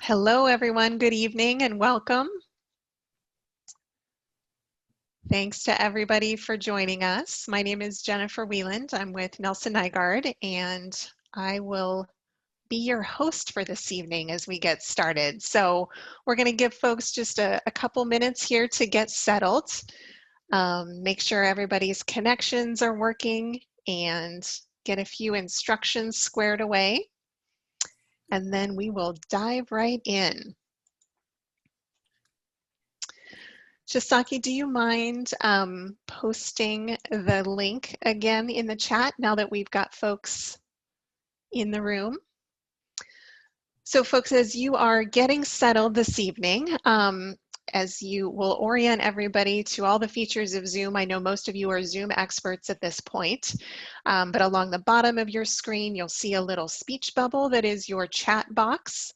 Hello, everyone. Good evening and welcome. Thanks to everybody for joining us. My name is Jennifer Wieland. I'm with Nelson Nygaard, and I will be your host for this evening as we get started. So we're going to give folks just a couple minutes here to get settled, make sure everybody's connections are working, and get a few instructions squared away. And then we will dive right in. Chisaki, do you mind posting the link again in the chat now that we've got folks in the room? So folks, as you are getting settled this evening, as you will orient everybody to all the features of Zoom, I know most of you are Zoom experts at this point, but along the bottom of your screen, you'll see a little speech bubble that is your chat box.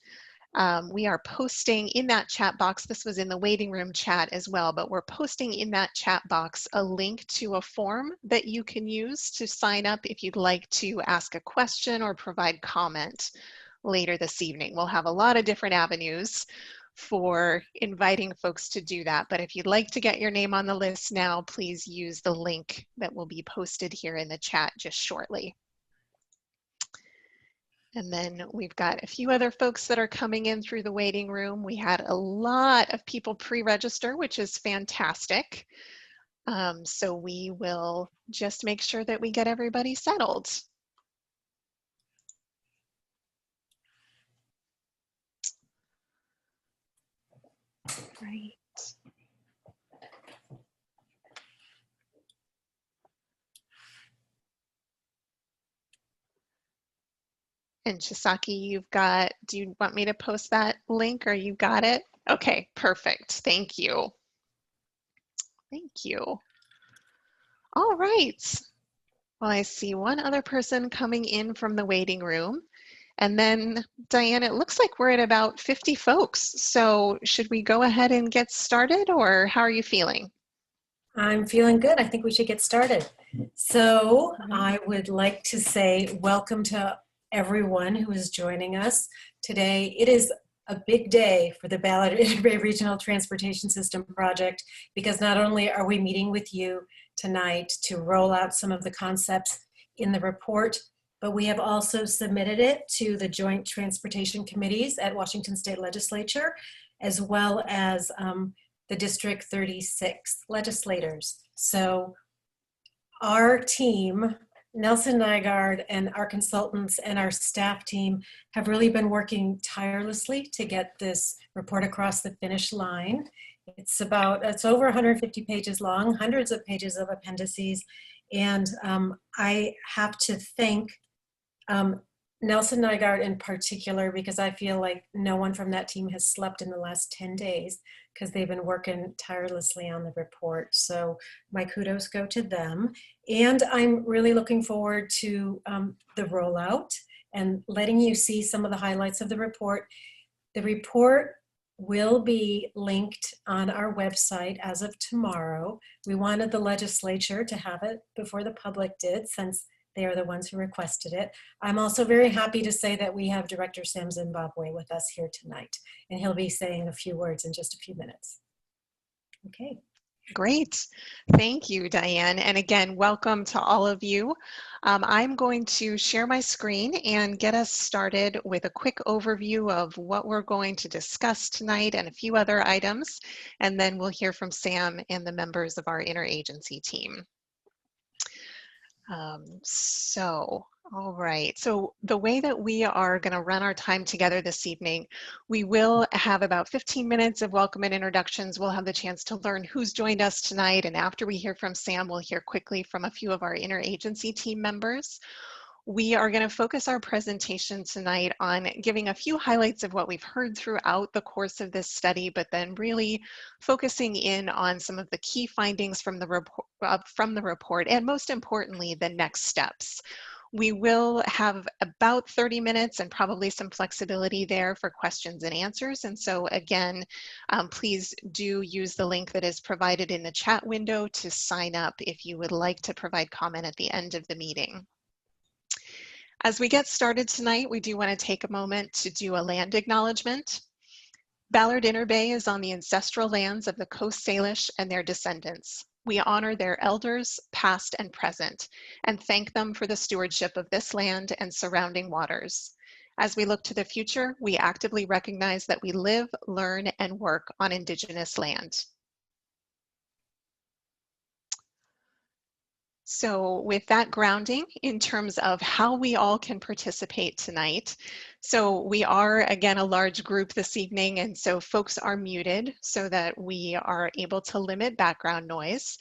We are posting in that chat box, this was in the waiting room chat as well, but we're posting in that chat box a link to a form that you can use to sign up if you'd like to ask a question or provide comment later this evening. We'll have a lot of different avenues for inviting folks to do that, but if you'd like to get your name on the list now, please use the link that will be posted here in the chat just shortly. And then we've got a few other folks that are coming in through the waiting room. We had a lot of people pre-register, which is fantastic. So we will just make sure that we get everybody settled. Right. And Chisaki, you've got, do you want me to post that link or you got it? Okay, perfect. Thank you. Thank you. All right. Well, I see one other person coming in from the waiting room. And then, Diane, it looks like we're at about 50 folks. So should we go ahead and get started, or how are you feeling? I'm feeling good. I think we should get started. So I would like to say welcome to everyone who is joining us today. It is a big day for the Ballard Interbay Regional Transportation System project, because not only are we meeting with you tonight to roll out some of the concepts in the report, but we have also submitted it to the Joint Transportation Committees at Washington State Legislature, as well as the District 36 legislators. So our team, Nelson Nygaard and our consultants and our staff team, have really been working tirelessly to get this report across the finish line. It's over 150 pages long, hundreds of pages of appendices. And I have to thank Nelson Nygaard in particular, because I feel like no one from that team has slept in the last 10 days because they've been working tirelessly on the report. So my kudos go to them. And I'm really looking forward to the rollout and letting you see some of the highlights of the report. The report will be linked on our website as of tomorrow. We wanted the legislature to have it before the public did, since they are the ones who requested it. I'm also very happy to say that we have Director Sam Zimbabwe with us here tonight, and he'll be saying a few words in just a few minutes. Okay. Great. Thank you, Diane. And again, welcome to all of you. I'm going to share my screen and get us started with a quick overview of what we're going to discuss tonight and a few other items. And then we'll hear from Sam and the members of our interagency team. All right, so the way that we are going to run our time together this evening, we will have about 15 minutes of welcome and introductions. We'll have the chance to learn who's joined us tonight, and after we hear from Sam, we'll hear quickly from a few of our interagency team members. We are going to focus our presentation tonight on giving a few highlights of what we've heard throughout the course of this study, but then really focusing in on some of the key findings from the report, and most importantly, the next steps. We will have about 30 minutes and probably some flexibility there for questions and answers. And so again, please do use the link that is provided in the chat window to sign up if you would like to provide comment at the end of the meeting. As we get started tonight, we do want to take a moment to do a land acknowledgement. Ballard Interbay is on the ancestral lands of the Coast Salish and their descendants. We honor their elders, past and present, and thank them for the stewardship of this land and surrounding waters. As we look to the future, we actively recognize that we live, learn, and work on Indigenous land. So with that grounding in terms of how we all can participate tonight, so we are again a large group this evening, and so folks are muted so that we are able to limit background noise.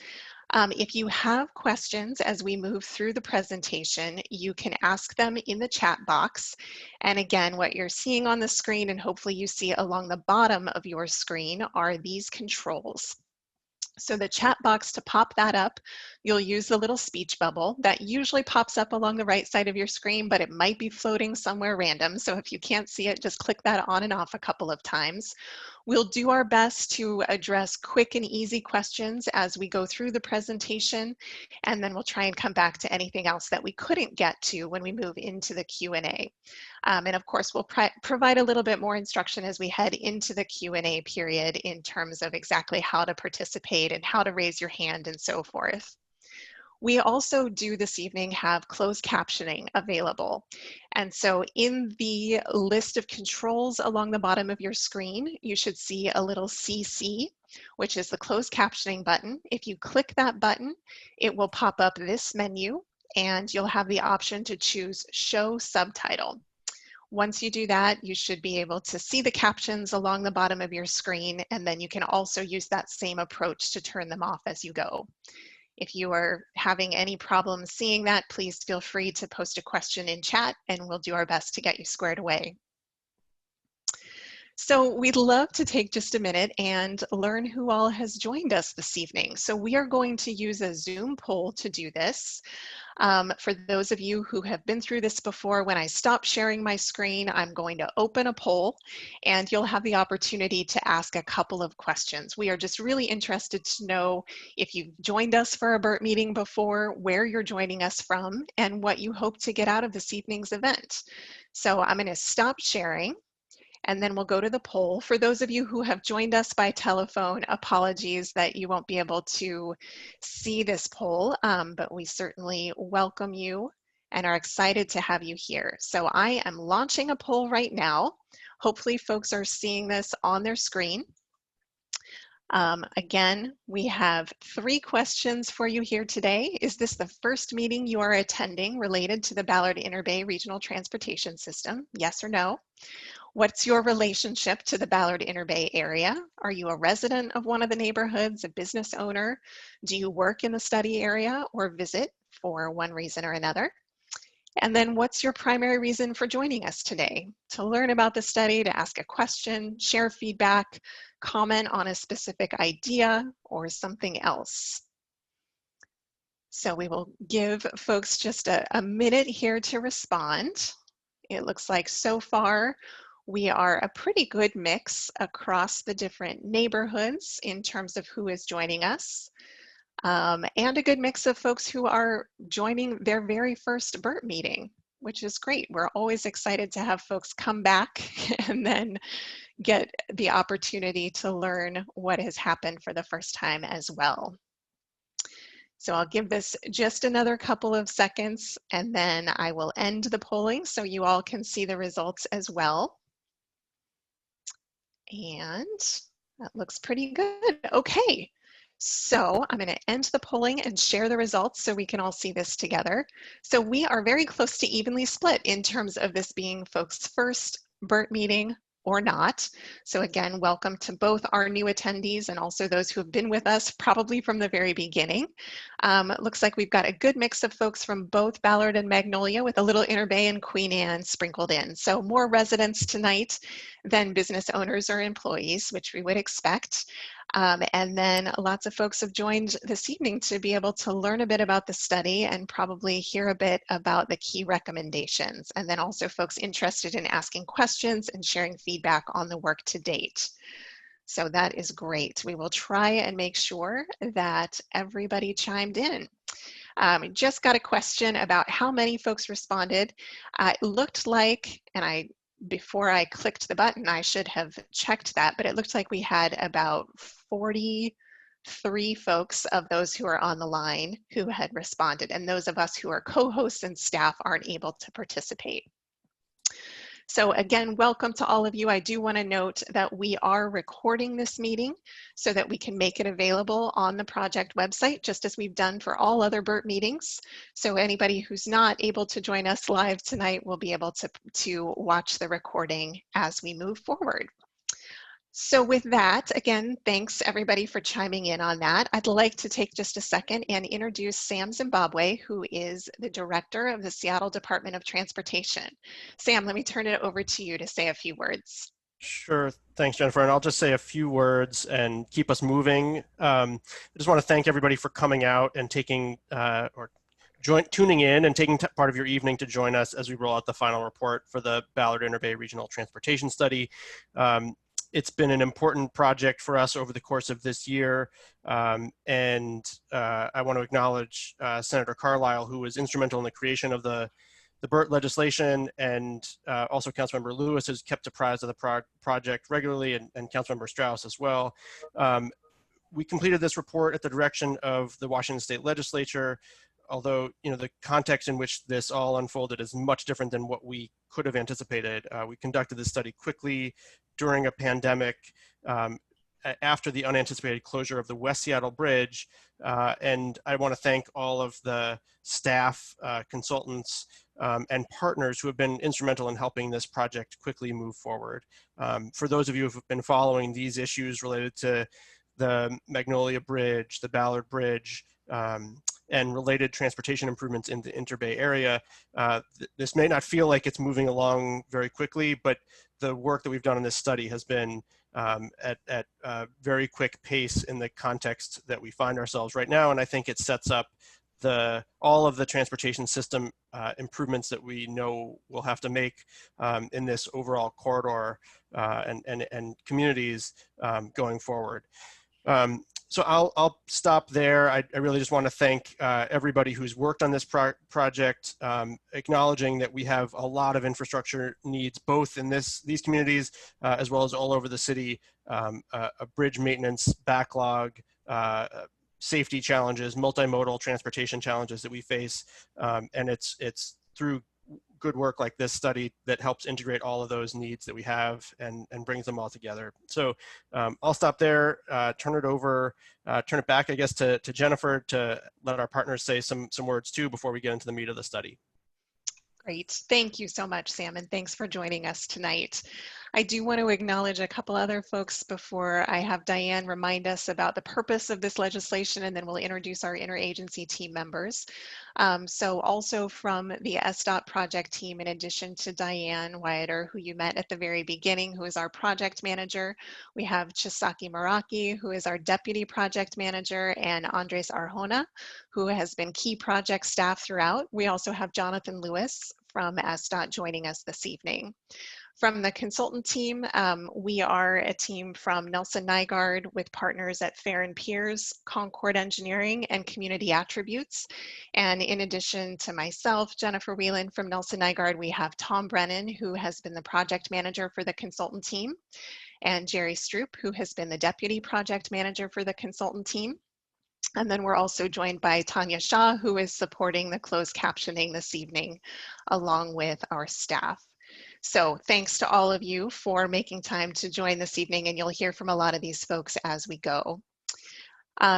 If you have questions as we move through the presentation, you can ask them in the chat box. And again, what you're seeing on the screen, and hopefully you see along the bottom of your screen, are these controls. So the chat box, to pop that up, you'll use the little speech bubble that usually pops up along the right side of your screen, but it might be floating somewhere random. So if you can't see it, just click that on and off a couple of times. We'll do our best to address quick and easy questions as we go through the presentation, and then we'll try and come back to anything else that we couldn't get to when we move into the Q&A. And of course, we'll provide a little bit more instruction as we head into the Q&A period in terms of exactly how to participate and how to raise your hand and so forth. We also do this evening have closed captioning available. And so in the list of controls along the bottom of your screen, you should see a little CC, which is the closed captioning button. If you click that button, it will pop up this menu and you'll have the option to choose Show Subtitle. Once you do that, you should be able to see the captions along the bottom of your screen, and then you can also use that same approach to turn them off as you go. If you are having any problems seeing that, please feel free to post a question in chat and we'll do our best to get you squared away. So we'd love to take just a minute and learn who all has joined us this evening. So we are going to use a Zoom poll to do this. For those of you who have been through this before, when I stop sharing my screen, I'm going to open a poll and you'll have the opportunity to ask a couple of questions. We are just really interested to know if you've joined us for a BERT meeting before, where you're joining us from, and what you hope to get out of this evening's event. So I'm going to stop sharing. And then we'll go to the poll. For those of you who have joined us by telephone, apologies that you won't be able to see this poll, but we certainly welcome you and are excited to have you here. So I am launching a poll right now. Hopefully folks are seeing this on their screen. Again, we have 3 questions for you here today. Is this the first meeting you are attending related to the Ballard Interbay Regional Transportation System? Yes or no? What's your relationship to the Ballard Interbay area? Are you a resident of one of the neighborhoods, a business owner? Do you work in the study area or visit for one reason or another? And then what's your primary reason for joining us today? To learn about the study, to ask a question, share feedback, comment on a specific idea, or something else. So we will give folks just a minute here to respond. It looks like so far we are a pretty good mix across the different neighborhoods in terms of who is joining us, and a good mix of folks who are joining their very first BERT meeting, which is great. We're always excited to have folks come back and then get the opportunity to learn what has happened for the first time as well. So I'll give this just another couple of seconds and then I will end the polling so you all can see the results as well. And that looks pretty good. Okay, so I'm going to end the polling and share the results so we can all see this together. So we are very close to evenly split in terms of this being folks' first BERT meeting or not. So again, welcome to both our new attendees and also those who have been with us probably from the very beginning. It looks like we've got a good mix of folks from both Ballard and Magnolia with a little Interbay and Queen Anne sprinkled in. So more residents tonight than business owners or employees, which we would expect. And then lots of folks have joined this evening to be able to learn a bit about the study and probably hear a bit about the key recommendations. And then also folks interested in asking questions and sharing feedback on the work to date. So that is great. We will try and make sure that everybody chimed in. Just got a question about how many folks responded. It looked like, and I before I clicked the button, I should have checked that, but it looked like we had about 43 folks of those who are on the line who had responded, and those of us who are co-hosts and staff aren't able to participate. So again, welcome to all of you. I do want to note that we are recording this meeting so that we can make it available on the project website, just as we've done for all other BERT meetings. So anybody who's not able to join us live tonight will be able to watch the recording as we move forward. So with that, again, thanks everybody for chiming in on that. I'd like to take just a second and introduce Sam Zimbabwe, who is the director of the Seattle Department of Transportation. Sam, let me turn it over to you to say a few words. Sure. Thanks, Jennifer. And I'll just say a few words and keep us moving. I just want to thank everybody for coming out and taking tuning in and taking part of your evening to join us as we roll out the final report for the Ballard Interbay Regional Transportation Study. It's been an important project for us over the course of this year. I want to acknowledge Senator Carlisle, who was instrumental in the creation of the BERT legislation, and also Councilmember Lewis has kept apprised of the project regularly, and Councilmember Strauss as well. We completed this report at the direction of the Washington State Legislature, although the context in which this all unfolded is much different than what we could have anticipated. We conducted this study quickly during a pandemic, after the unanticipated closure of the West Seattle Bridge, and I want to thank all of the staff, consultants, and partners who have been instrumental in helping this project quickly move forward. For those of you who have been following these issues related to the Magnolia Bridge, the Ballard Bridge, and related transportation improvements in the Interbay area, this may not feel like it's moving along very quickly, but the work that we've done in this study has been at a very quick pace in the context that we find ourselves right now, and I think it sets up all of the transportation system improvements that we know we'll have to make in this overall corridor and communities going forward. So I'll stop there. I really just want to thank everybody who's worked on this project, acknowledging that we have a lot of infrastructure needs, both in these communities as well as all over the city, a bridge maintenance backlog, safety challenges, multimodal transportation challenges that we face, and it's through good work like this study that helps integrate all of those needs that we have and brings them all together. So I'll stop there, turn it back, I guess, to Jennifer to let our partners say some words too before we get into the meat of the study. Great. Thank you so much, Sam, and thanks for joining us tonight. I do want to acknowledge a couple other folks before I have Diane remind us about the purpose of this legislation, and then we'll introduce our interagency team members. So also from the SDOT project team, in addition to Diane Wyatter, who you met at the very beginning, who is our project manager, we have Chisaki Maraki, who is our deputy project manager, and Andres Arjona, who has been key project staff throughout. We also have Jonathan Lewis from SDOT joining us this evening. From the consultant team, we are a team from Nelson Nygaard with partners at Fair & Peers, Concord Engineering, and Community Attributes. And in addition to myself, Jennifer Whelan from Nelson Nygaard, we have Tom Brennan, who has been the project manager for the consultant team, and Jerry Stroop, who has been the deputy project manager for the consultant team. And then we're also joined by Tanya Shah, who is supporting the closed captioning this evening, along with our staff. So thanks to all of you for making time to join this evening, and you'll hear from a lot of these folks as we go.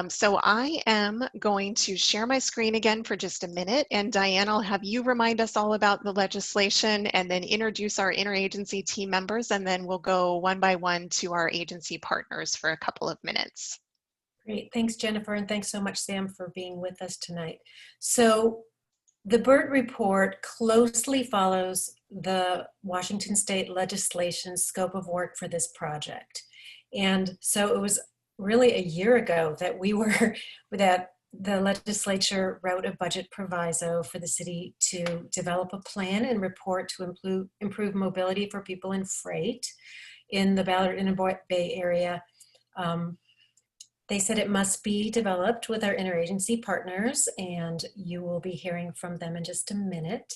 So I am going to share my screen again for just a minute, and Diane, I'll have you remind us all about the legislation and then introduce our interagency team members, and then we'll go one by one to our agency partners for a couple of minutes. Great, thanks Jennifer, and thanks so much Sam for being with us tonight. So the BERT report closely follows the Washington State legislation scope of work for this project. And so it was really a year ago that that the legislature wrote a budget proviso for the city to develop a plan and report to improve mobility for people in freight in the Ballard Interbay area. They said it must be developed with our interagency partners, and you will be hearing from them in just a minute.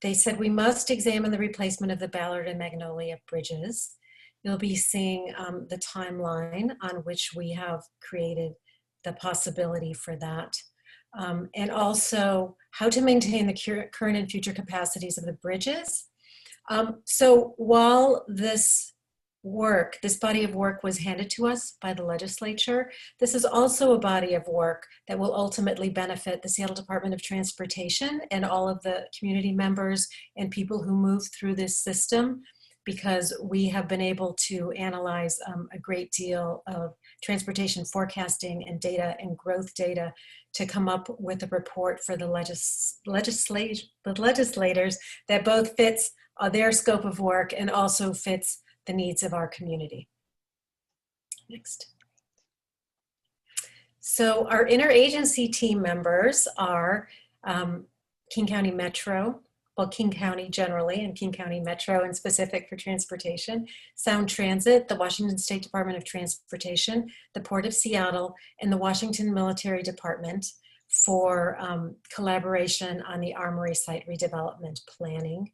They said we must examine the replacement of the Ballard and Magnolia bridges. You'll be seeing the timeline on which we have created the possibility for that. And also how to maintain the current and future capacities of the bridges. So while this body of work was handed to us by the legislature, this is also a body of work that will ultimately benefit the Seattle Department of Transportation and all of the community members and people who move through this system, because we have been able to analyze a great deal of transportation forecasting and data and growth data to come up with a report for the legislators that both fits their scope of work and also fits the needs of our community. Next. So our interagency team members are King County Metro, well, King County generally, and King County Metro in specific for transportation, Sound Transit, the Washington State Department of Transportation, the Port of Seattle, and the Washington Military Department for collaboration on the Armory site redevelopment planning.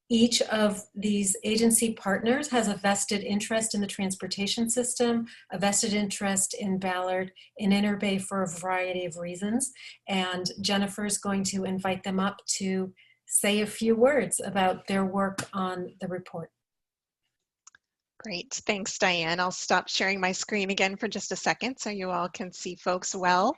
Each of these agency partners has a vested interest in the transportation system, a vested interest in Ballard, in Interbay for a variety of reasons. And Jennifer's going to invite them up to say a few words about their work on the report. Great, thanks Diane. I'll stop sharing my screen again for just a second so you all can see folks well.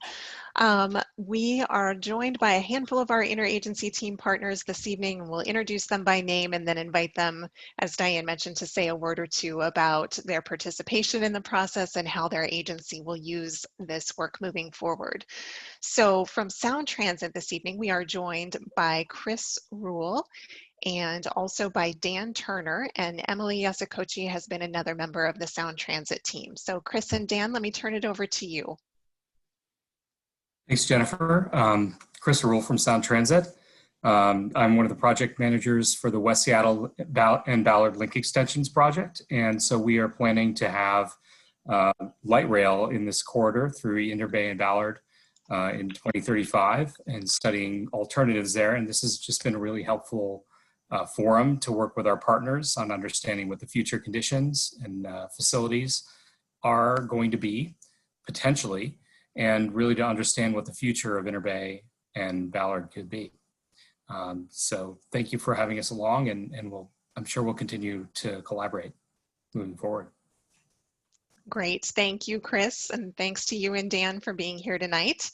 We are joined by a handful of our interagency team partners this evening. We'll introduce them by name and then invite them, as Diane mentioned, to say a word or two about their participation in the process and how their agency will use this work moving forward. So from Sound Transit this evening, we are joined by Chris Rule and also by Dan Turner, and Emily Yasakochi has been another member of the Sound Transit team. So Chris and Dan, let me turn it over to you. Thanks, Jennifer. Chris Rule from Sound Transit. I'm one of the project managers for the West Seattle and Ballard Link Extensions project. And so we are planning to have light rail in this corridor through Interbay and Ballard in 2035 and studying alternatives there. And this has just been a really helpful forum to work with our partners on understanding what the future conditions and facilities are going to be potentially, and really to understand what the future of Interbay and Ballard could be. So thank you for having us along, and I'm sure we'll continue to collaborate moving forward. Great, thank you, Chris, and thanks to you and Dan for being here tonight.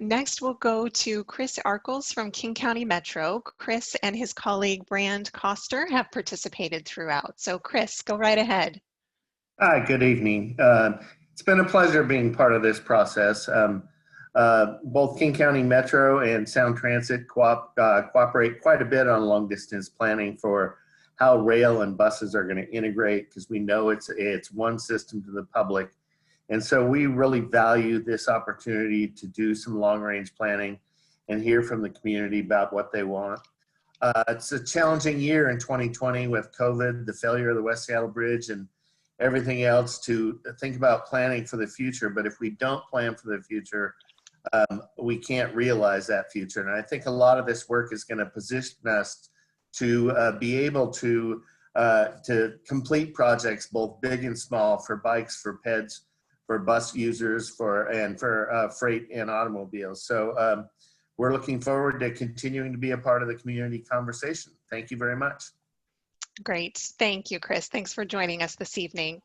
Next, we'll go to Chris Arkles from King County Metro. Chris and his colleague Brand Koster have participated throughout. So Chris, go right ahead. Hi, good evening. It's been a pleasure being part of this process. Both King County Metro and Sound Transit cooperate quite a bit on long distance planning for how rail and buses are going to integrate, because we know it's one system to the public. And so we really value this opportunity to do some long range planning and hear from the community about what they want. It's a challenging year in 2020 with COVID, the failure of the West Seattle Bridge, and everything else to think about planning for the future. But if we don't plan for the future, we can't realize that future. And I think a lot of this work is going to position us to be able to complete projects, both big and small, for bikes, for peds, for bus users, for freight and automobiles. So we're looking forward to continuing to be a part of the community conversation. Thank you very much. Great, thank you, Chris. Thanks for joining us this evening.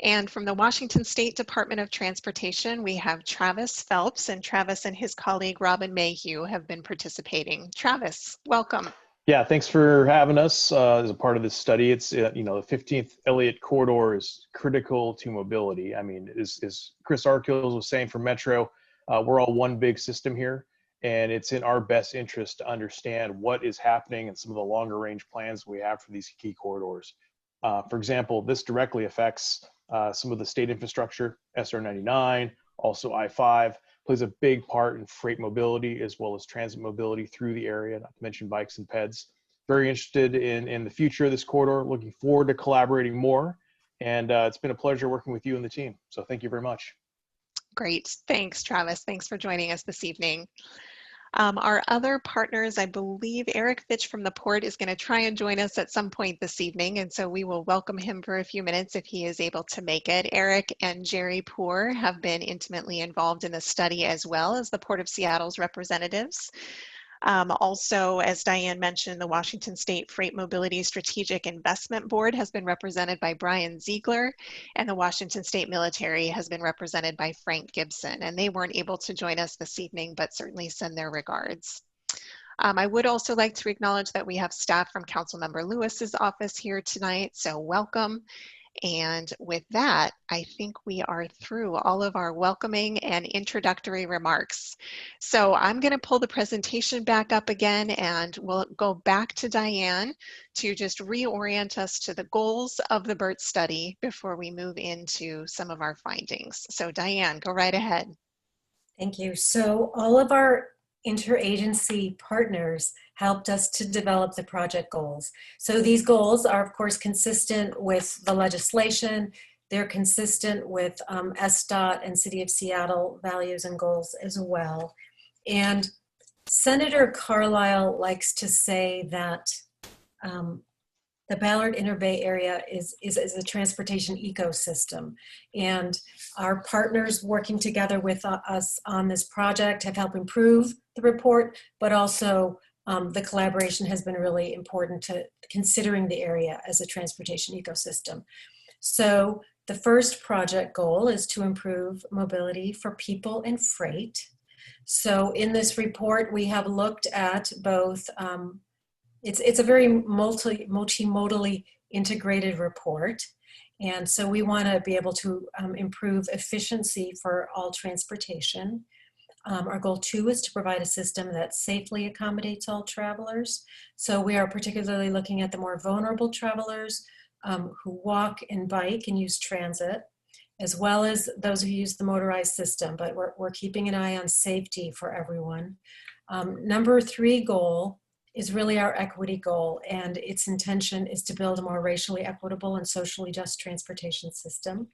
And from the Washington State Department of Transportation, we have Travis Phelps, and Travis and his colleague Robin Mayhew have been participating. Travis, welcome. Yeah, thanks for having us as a part of this study. It's, the 15th Elliott Corridor is critical to mobility. I mean, as Chris Arkles was saying from Metro, we're all one big system here, and it's in our best interest to understand what is happening and some of the longer range plans we have for these key corridors. For example, this directly affects some of the state infrastructure, SR 99, also I-5, plays a big part in freight mobility as well as transit mobility through the area, not to mention bikes and peds. Very interested in the future of this corridor, looking forward to collaborating more. And it's been a pleasure working with you and the team. So thank you very much. Great, thanks Travis. Thanks for joining us this evening. Our other partners, I believe Eric Fitch from the Port is going to try and join us at some point this evening, and so we will welcome him for a few minutes if he is able to make it. Eric and Jerry Poor have been intimately involved in the study as well as the Port of Seattle's representatives. Also, as Diane mentioned, the Washington State Freight Mobility Strategic Investment Board has been represented by Brian Ziegler, and the Washington State Military has been represented by Frank Gibson, and they weren't able to join us this evening, but certainly send their regards. I would also like to acknowledge that we have staff from Councilmember Lewis's office here tonight, so welcome. And with that, I think we are through all of our welcoming and introductory remarks. So I'm going to pull the presentation back up again, and we'll go back to Diane to just reorient us to the goals of the BERT study before we move into some of our findings. So Diane, go right ahead. Thank you. So all of our interagency partners helped us to develop the project goals. So these goals are, of course, consistent with the legislation. They're consistent with SDOT and City of Seattle values and goals as well. And Senator Carlisle likes to say that the Ballard Interbay area is a transportation ecosystem. And our partners working together with us on this project have helped improve the report, but also the collaboration has been really important to considering the area as a transportation ecosystem. So the first project goal is to improve mobility for people and freight. So in this report, we have looked at both, it's a very multimodally integrated report. And so we want to be able to improve efficiency for all transportation. Our goal 2 is to provide a system that safely accommodates all travelers. So we are particularly looking at the more vulnerable travelers who walk and bike and use transit, as well as those who use the motorized system, but we're keeping an eye on safety for everyone. Number 3 goal is really our equity goal, and its intention is to build a more racially equitable and socially just transportation system.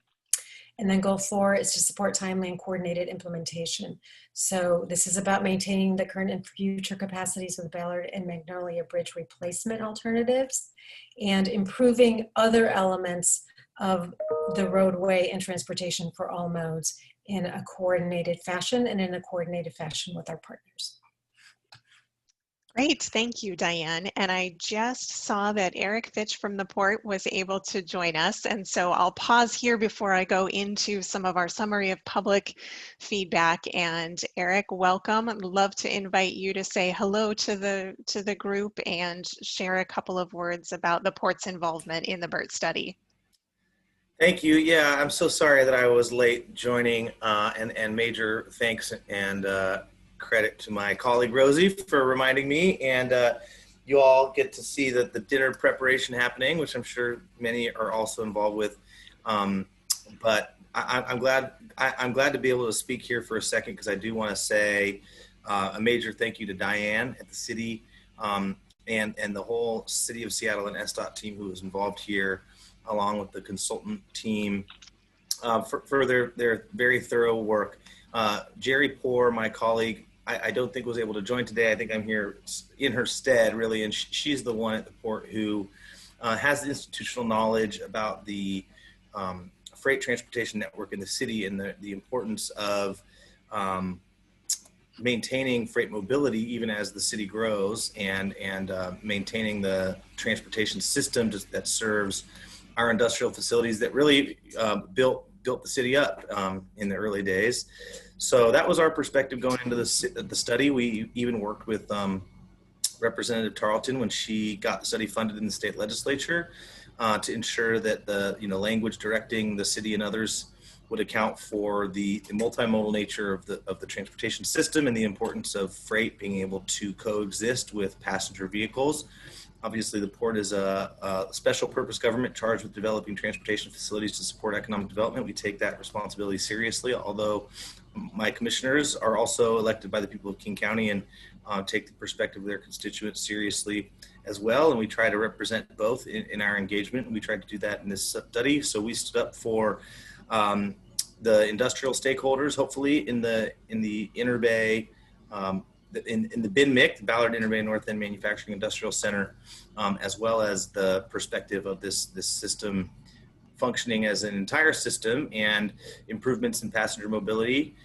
And then goal 4 is to support timely and coordinated implementation. So this is about maintaining the current and future capacities of the Ballard and Magnolia Bridge replacement alternatives and improving other elements of the roadway and transportation for all modes in a coordinated fashion and in a coordinated fashion with our partners. Great, thank you, Diane. And I just saw that Eric Fitch from the Port was able to join us. And so I'll pause here before I go into some of our summary of public feedback. And Eric, welcome. I'd love to invite you to say hello to the group and share a couple of words about the Port's involvement in the BERT study. Thank you. Yeah, I'm so sorry that I was late joining, and major thanks and credit to my colleague Rosie for reminding me, and you all get to see the dinner preparation happening, which I'm sure many are also involved with. But I'm glad to be able to speak here for a second, because I do want to say a major thank you to Diane at the city and the whole City of Seattle and SDOT team who was involved here, along with the consultant team for their very thorough work. Jerry Poor, my colleague, I don't think was able to join today. I think I'm here in her stead, really, and she's the one at the Port who has the institutional knowledge about the freight transportation network in the city and the importance of maintaining freight mobility even as the city grows, and maintaining the transportation system that serves our industrial facilities that really built the city up in the early days. So that was our perspective going into the study. We even worked with Representative Tarleton when she got the study funded in the state legislature to ensure that the language directing the city and others would account for the multimodal nature of the transportation system and the importance of freight being able to coexist with passenger vehicles. Obviously, the Port is a special purpose government charged with developing transportation facilities to support economic development. We take that responsibility seriously, although my commissioners are also elected by the people of King County and take the perspective of their constituents seriously as well. And we try to represent both in our engagement. We tried to do that in this study. So we stood up for the industrial stakeholders, hopefully in the Interbay in the BINMIC, the Ballard Interbay North End Manufacturing Industrial Center, as well as the perspective of this system functioning as an entire system, and improvements in passenger mobility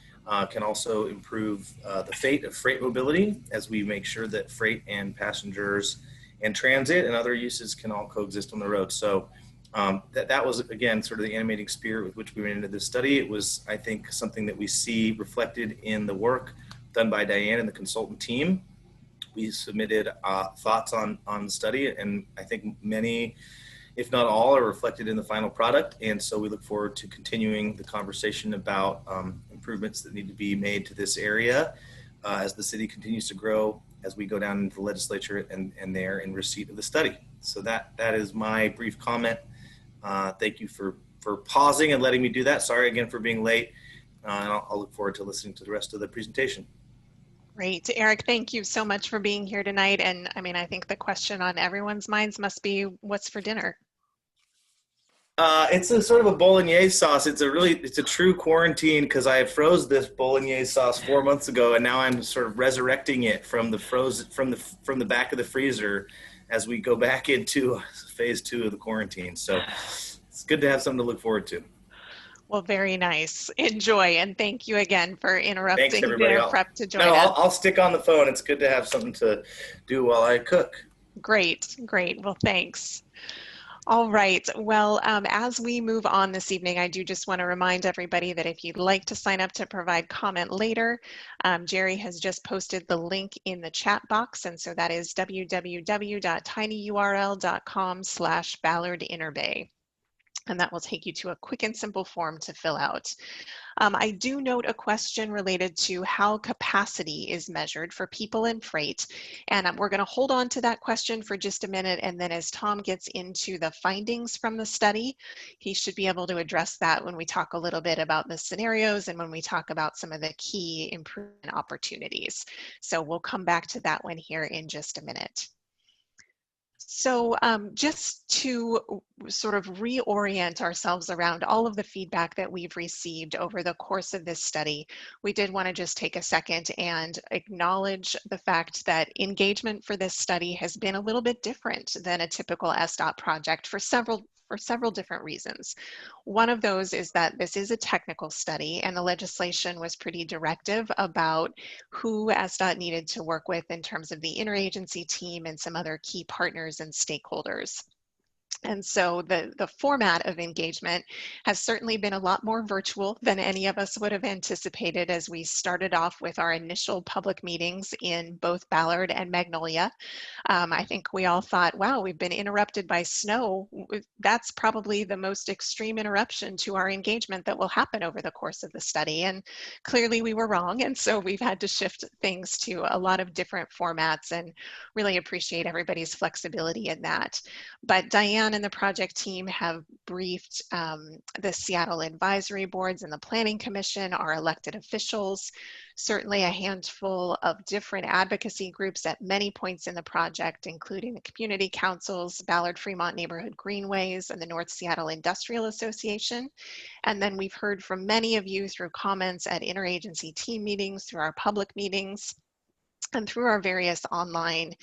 can also improve the fate of freight mobility as we make sure that freight and passengers and transit and other uses can all coexist on the road. So that was, again, sort of the animating spirit with which we went into this study. It was, I think, something that we see reflected in the work done by Diane and the consultant team. We submitted thoughts on the study, and I think many, if not all, are reflected in the final product. And so we look forward to continuing the conversation about improvements that need to be made to this area as the city continues to grow, as we go down into the legislature and they're in receipt of the study. So that is my brief comment. Thank you for pausing and letting me do that. Sorry again for being late. And I'll look forward to listening to the rest of the presentation. Great. Eric, thank you so much for being here tonight. And I mean, I think the question on everyone's minds must be, what's for dinner? It's a sort of a bolognese sauce. It's a true quarantine, because I froze this bolognese sauce 4 months ago, and now I'm sort of resurrecting it from the back of the freezer as we go back into phase 2 of the quarantine. So it's good to have something to look forward to. Well, very nice. Enjoy, and thank you again for interrupting dinner prep to join us. I'll stick on the phone. It's good to have something to do while I cook. Great. Well, thanks. All right. Well, as we move on this evening, I do just want to remind everybody that if you'd like to sign up to provide comment later, Jerry has just posted the link in the chat box. And so that is www.tinyurl.com/Ballard Interbay. And that will take you to a quick and simple form to fill out. I do note a question related to how capacity is measured for people and freight. And we're going to hold on to that question for just a minute. And then as Tom gets into the findings from the study, he should be able to address that when we talk a little bit about the scenarios and when we talk about some of the key improvement opportunities. So we'll come back to that one here in just a minute. So just to sort of reorient ourselves around all of the feedback that we've received over the course of this study, we did want to just take a second and acknowledge the fact that engagement for this study has been a little bit different than a typical SDOT project for several different reasons. One of those is that this is a technical study, and the legislation was pretty directive about who SDOT needed to work with in terms of the interagency team and some other key partners and stakeholders. And so the format of engagement has certainly been a lot more virtual than any of us would have anticipated as we started off with our initial public meetings in both Ballard and Magnolia. I think we all thought, wow, we've been interrupted by snow. That's probably the most extreme interruption to our engagement that will happen over the course of the study. And clearly we were wrong. And so we've had to shift things to a lot of different formats, and really appreciate everybody's flexibility in that. But Diane and the project team have briefed the Seattle advisory boards and the Planning Commission, our elected officials, certainly a handful of different advocacy groups at many points in the project, including the community councils, Ballard Fremont Neighborhood Greenways, and the North Seattle Industrial Association. And then we've heard from many of you through comments at interagency team meetings, through our public meetings, and through our various online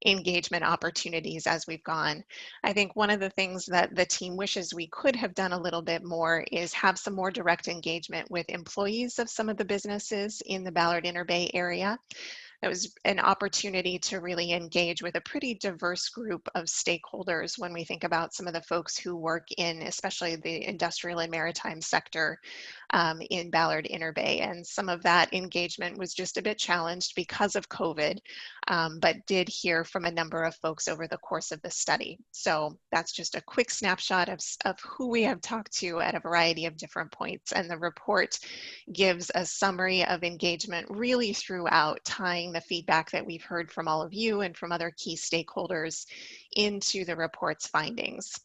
engagement opportunities as we've gone. I think one of the things that the team wishes we could have done a little bit more is have some more direct engagement with employees of some of the businesses in the Ballard Interbay area. It was an opportunity to really engage with a pretty diverse group of stakeholders when we think about some of the folks who work in, especially the industrial and maritime sector in Ballard Interbay. And some of that engagement was just a bit challenged because of COVID, but did hear from a number of folks over the course of the study. So that's just a quick snapshot of who we have talked to at a variety of different points. And the report gives a summary of engagement really throughout, tying the feedback that we've heard from all of you and from other key stakeholders into the report's findings.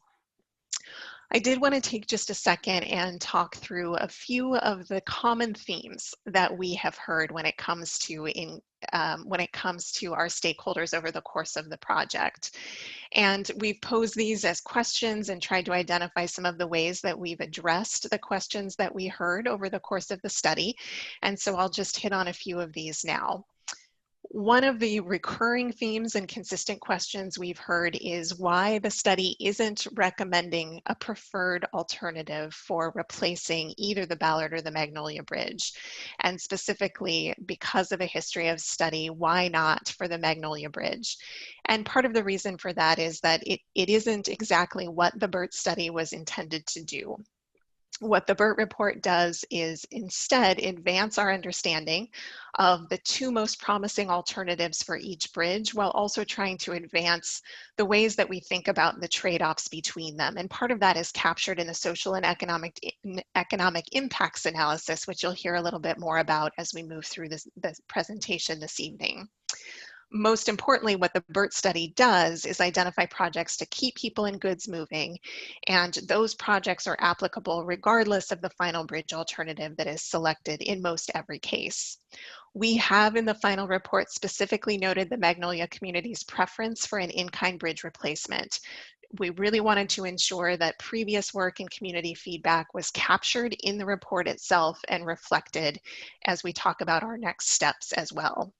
I did want to take just a second and talk through a few of the common themes that we have heard when it comes to our stakeholders over the course of the project. And we've posed these as questions and tried to identify some of the ways that we've addressed the questions that we heard over the course of the study. And so I'll just hit on a few of these now. One of the recurring themes and consistent questions we've heard is why the study isn't recommending a preferred alternative for replacing either the Ballard or the Magnolia Bridge. And specifically, because of a history of study, why not for the Magnolia Bridge? And part of the reason for that is that it isn't exactly what the BERT study was intended to do. What the BERT report does is instead advance our understanding of the two most promising alternatives for each bridge, while also trying to advance the ways that we think about the trade-offs between them. And part of that is captured in the social and economic impacts analysis, which you'll hear a little bit more about as we move through this presentation this evening. Most importantly, what the BERT study does is identify projects to keep people and goods moving, and those projects are applicable regardless of the final bridge alternative that is selected in most every case. We have in the final report specifically noted the Magnolia community's preference for an in-kind bridge replacement. We really wanted to ensure that previous work and community feedback was captured in the report itself and reflected as we talk about our next steps as well.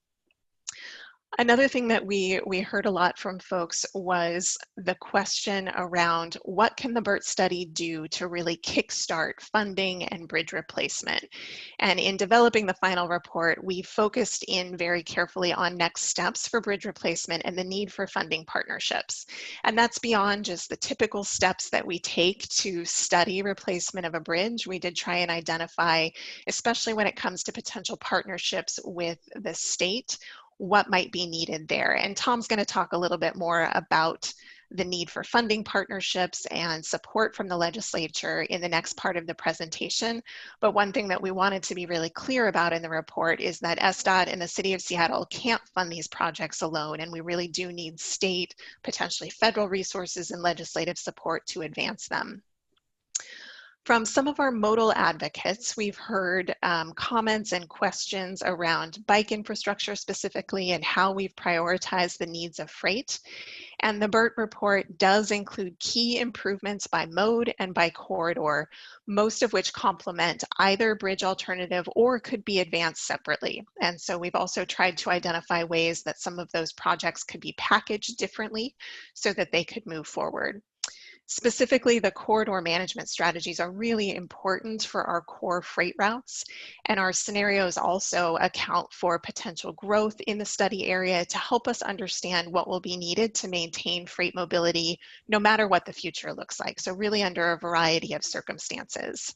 Another thing that we heard a lot from folks was the question around what can the BERT study do to really kickstart funding and bridge replacement. And in developing the final report, we focused in very carefully on next steps for bridge replacement and the need for funding partnerships. And that's beyond just the typical steps that we take to study replacement of a bridge. We did try and identify, especially when it comes to potential partnerships with the state, what might be needed there. And Tom's going to talk a little bit more about the need for funding partnerships and support from the legislature in the next part of the presentation. But one thing that we wanted to be really clear about in the report is that SDOT and the City of Seattle can't fund these projects alone, and we really do need state, potentially federal resources and legislative support to advance them. From some of our modal advocates, we've heard comments and questions around bike infrastructure specifically and how we've prioritized the needs of freight. And the BERT report does include key improvements by mode and by corridor, most of which complement either bridge alternative or could be advanced separately. And so we've also tried to identify ways that some of those projects could be packaged differently so that they could move forward. Specifically, the corridor management strategies are really important for our core freight routes, and our scenarios also account for potential growth in the study area to help us understand what will be needed to maintain freight mobility no matter what the future looks like, so really under a variety of circumstances.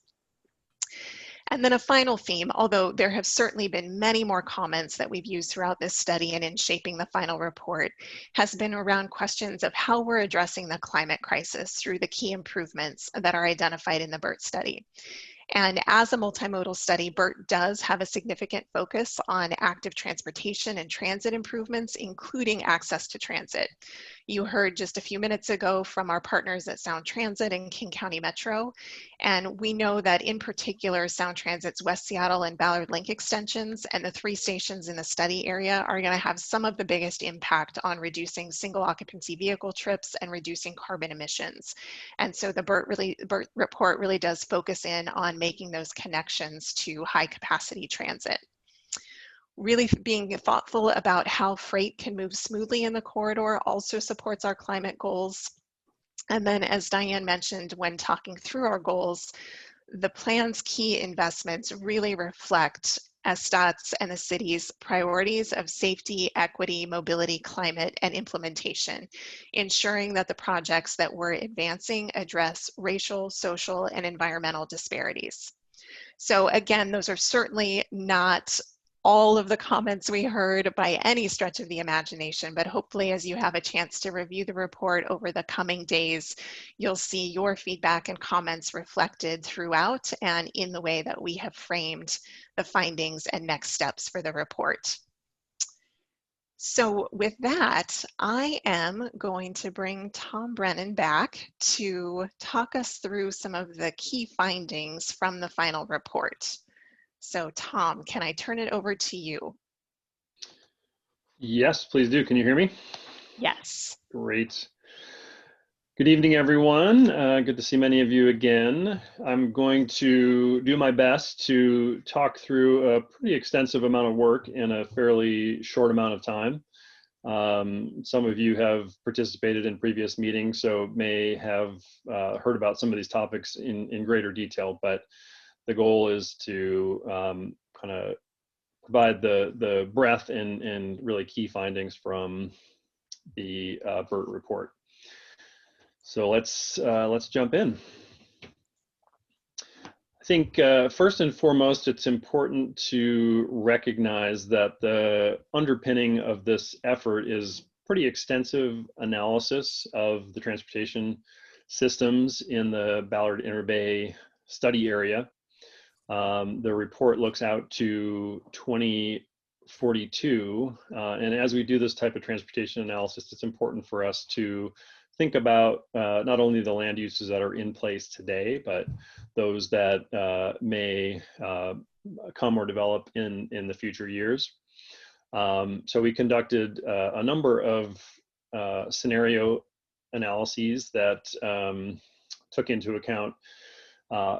And then a final theme, although there have certainly been many more comments that we've used throughout this study and in shaping the final report, has been around questions of how we're addressing the climate crisis through the key improvements that are identified in the BERT study. And as a multimodal study, BERT does have a significant focus on active transportation and transit improvements, including access to transit. You heard just a few minutes ago from our partners at Sound Transit and King County Metro, and we know that in particular, Sound Transit's West Seattle and Ballard Link extensions and the 3 stations in the study area are going to have some of the biggest impact on reducing single occupancy vehicle trips and reducing carbon emissions. And so the BERT report really does focus in on making those connections to high capacity transit. Really being thoughtful about how freight can move smoothly in the corridor also supports our climate goals. And then, as Diane mentioned when talking through our goals, the plan's key investments really reflect SDOT's and the city's priorities of safety, equity, mobility, climate, and implementation, ensuring that the projects that we're advancing address racial, social, and environmental disparities. So again, those are certainly not all of the comments we heard by any stretch of the imagination, but hopefully as you have a chance to review the report over the coming days, you'll see your feedback and comments reflected throughout and in the way that we have framed the findings and next steps for the report. So with that, I am going to bring Tom Brennan back to talk us through some of the key findings from the final report. So Tom, can I turn it over to you? Yes, please do. Can you hear me? Yes. Great. Good evening, everyone. Good to see many of you again. I'm going to do my best to talk through a pretty extensive amount of work in a fairly short amount of time. Some of you have participated in previous meetings, so may have heard about some of these topics in greater detail, but the goal is to kind of provide the breadth and really key findings from the BERT report. So let's jump in. I think first and foremost, it's important to recognize that the underpinning of this effort is pretty extensive analysis of the transportation systems in the Ballard Interbay study area. The report looks out to 2042, and as we do this type of transportation analysis, it's important for us to think about not only the land uses that are in place today, but those that may come or develop in the future years. So we conducted a number of scenario analyses that took into account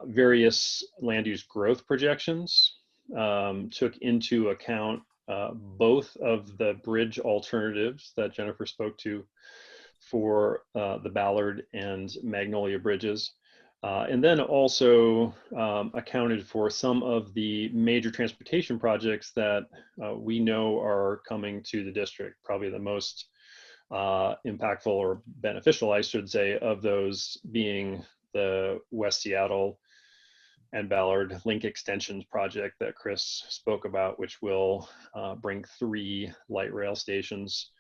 various land use growth projections, took into account both of the bridge alternatives that Jennifer spoke to for the Ballard and Magnolia bridges, and then also accounted for some of the major transportation projects that we know are coming to the district. Probably the most impactful or beneficial, I should say, of those being the West Seattle and Ballard link extensions project that Chris spoke about, which will bring 3 light rail stations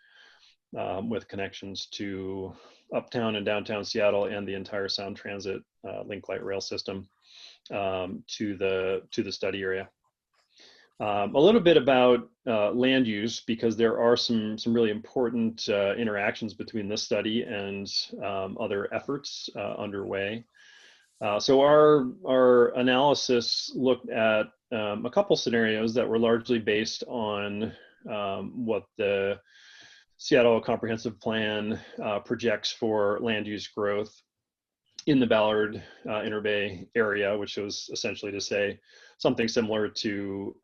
with connections to uptown and downtown Seattle and the entire Sound Transit link light rail system to the study area. A little bit about land use, because there are some really important interactions between this study and other efforts underway. So our analysis looked at a couple scenarios that were largely based on what the Seattle Comprehensive Plan projects for land use growth in the Ballard Interbay area, which was essentially to say something similar to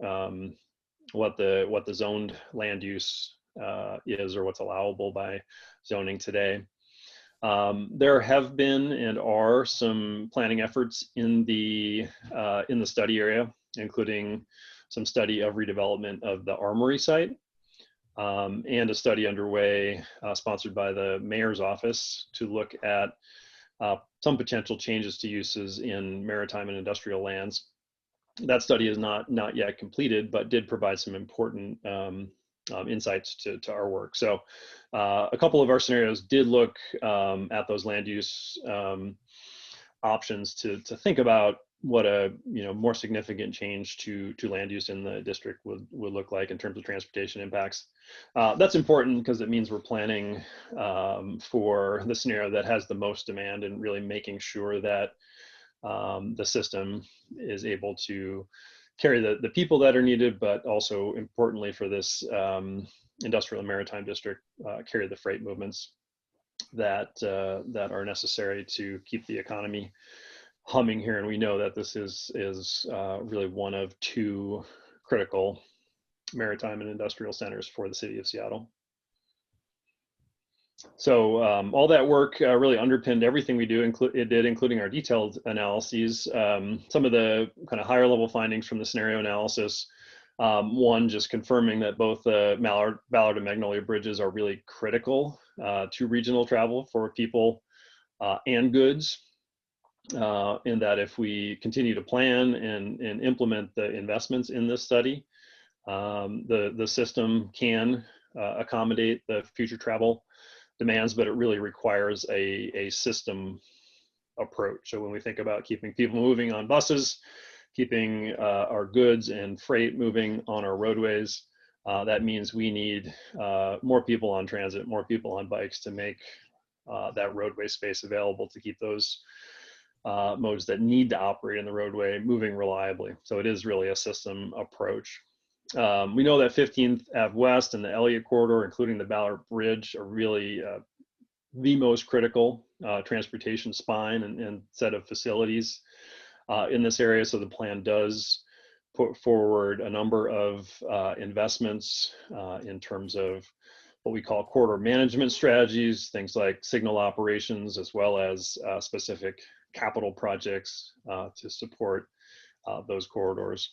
what the zoned land use is, or what's allowable by zoning today. There have been and are some planning efforts in the study area, including some study of redevelopment of the Armory site. And a study underway sponsored by the mayor's office to look at some potential changes to uses in maritime and industrial lands. That study is not yet completed, but did provide some important insights to our work. So a couple of our scenarios did look at those land use options to think about what a more significant change to land use in the district would look like in terms of transportation impacts. That's important because it means we're planning for the scenario that has the most demand, and really making sure that the system is able to carry the people that are needed, but also importantly for this industrial and maritime district, carry the freight movements that are necessary to keep the economy humming here. And we know that this is really one of 2 critical maritime and industrial centers for the city of Seattle. So all that work really underpinned everything we do, including our detailed analyses. Some of the kind of higher level findings from the scenario analysis, one, just confirming that both the Ballard and Magnolia bridges are really critical to regional travel for people and goods. In that if we continue to plan and implement the investments in this study, the system can accommodate the future travel demands, but it really requires a system approach. So when we think about keeping people moving on buses, keeping our goods and freight moving on our roadways, that means we need more people on transit, more people on bikes to make that roadway space available to keep those modes that need to operate in the roadway moving reliably. So it is really a system approach. We know that 15th Ave West and the Elliott Corridor, including the Ballard Bridge, are really the most critical transportation spine and set of facilities in this area. So the plan does put forward a number of investments in terms of what we call corridor management strategies, things like signal operations, as well as specific capital projects to support those corridors.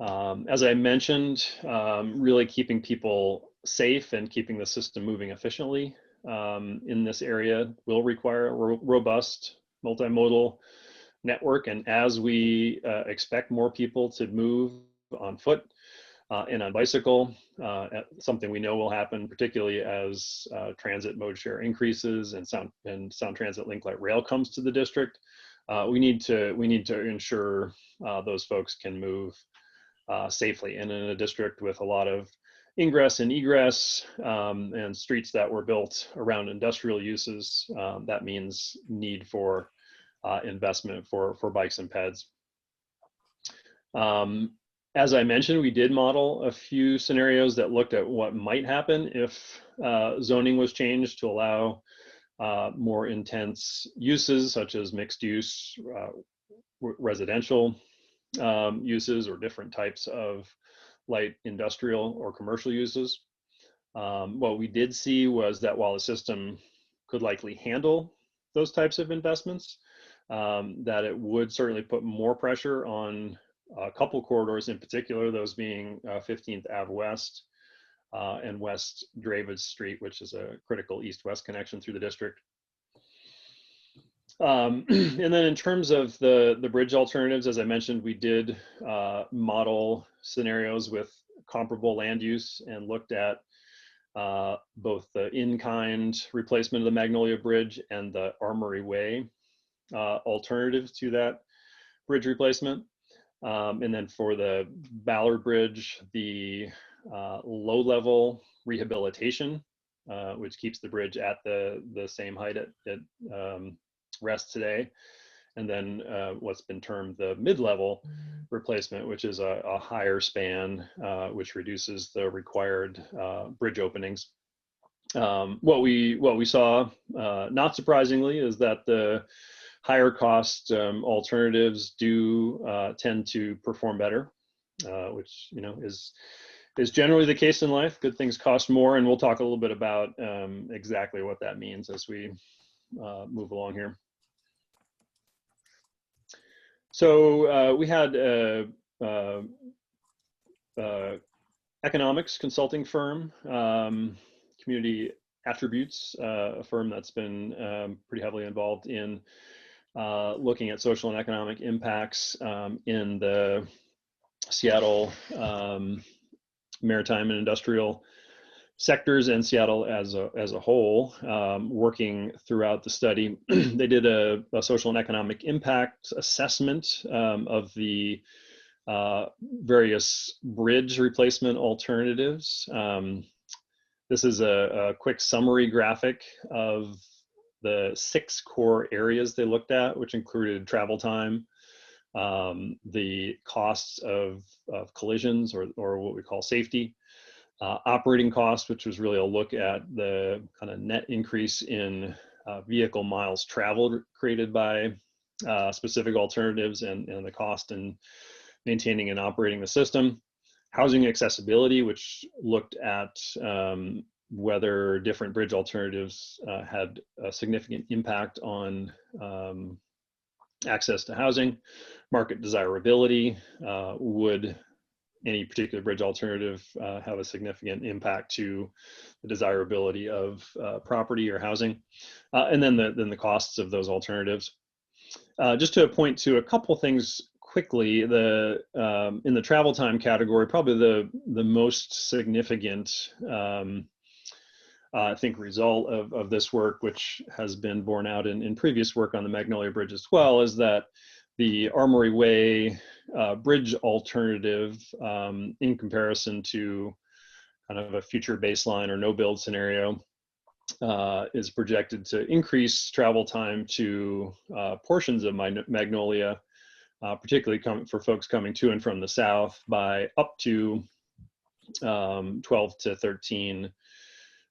As I mentioned, really keeping people safe and keeping the system moving efficiently in this area will require a robust multimodal network. And as we expect more people to move on foot and on bicycle, something we know will happen, particularly as transit mode share increases and Sound Transit Link Light Rail comes to the district, we need to ensure those folks can move safely. And in a district with a lot of ingress and egress and streets that were built around industrial uses, that means need for investment for bikes and peds. As I mentioned, we did model a few scenarios that looked at what might happen if zoning was changed to allow more intense uses, such as mixed use residential uses or different types of light industrial or commercial uses. What we did see was that while the system could likely handle those types of investments, that it would certainly put more pressure on a couple corridors, in particular, those being 15th Ave West and West Dravid Street, which is a critical east-west connection through the district. And then in terms of the bridge alternatives, as I mentioned, we did model scenarios with comparable land use and looked at both the in-kind replacement of the Magnolia Bridge and the Armory Way alternatives to that bridge replacement. And then for the Ballard Bridge, the low-level rehabilitation, which keeps the bridge at the same height it rests today. And then what's been termed the mid-level replacement, which is a higher span, which reduces the required bridge openings. What we saw, not surprisingly, is that the higher cost alternatives do tend to perform better, which is generally the case in life. Good things cost more, and we'll talk a little bit about exactly what that means as we move along here. So we had economics consulting firm, Community Attributes, a firm that's been pretty heavily involved in looking at social and economic impacts in the Seattle maritime and industrial sectors and Seattle as a whole, working throughout the study. They did a social and economic impact assessment of the various bridge replacement alternatives. This is a quick summary graphic of the 6 core areas they looked at, which included travel time, the costs of collisions or what we call safety, operating costs, which was really a look at the kind of net increase in vehicle miles traveled created by specific alternatives and the cost in maintaining and operating the system. Housing accessibility, which looked at whether different bridge alternatives had a significant impact on access to housing. Market desirability, would any particular bridge alternative have a significant impact to the desirability of property or housing, and then the costs of those alternatives. Just to point to a couple things quickly, in the travel time category, probably the most significant I think result of this work, which has been borne out in previous work on the Magnolia Bridge as well, is that the Armory Way bridge alternative, in comparison to kind of a future baseline or no build scenario, is projected to increase travel time to portions of Magnolia, particularly for folks coming to and from the south, by up to 12 to 13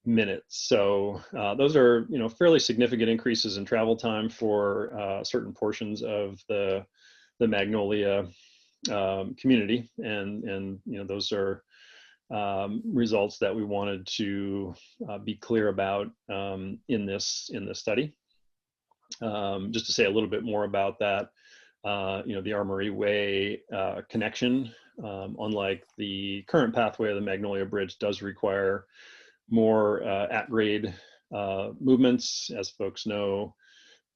minutes. So those are, fairly significant increases in travel time for certain portions of the Magnolia community, and those are results that we wanted to be clear about in this study. Just to say a little bit more about that, the Armory Way connection, unlike the current pathway of the Magnolia Bridge, does require more at-grade movements. As folks know,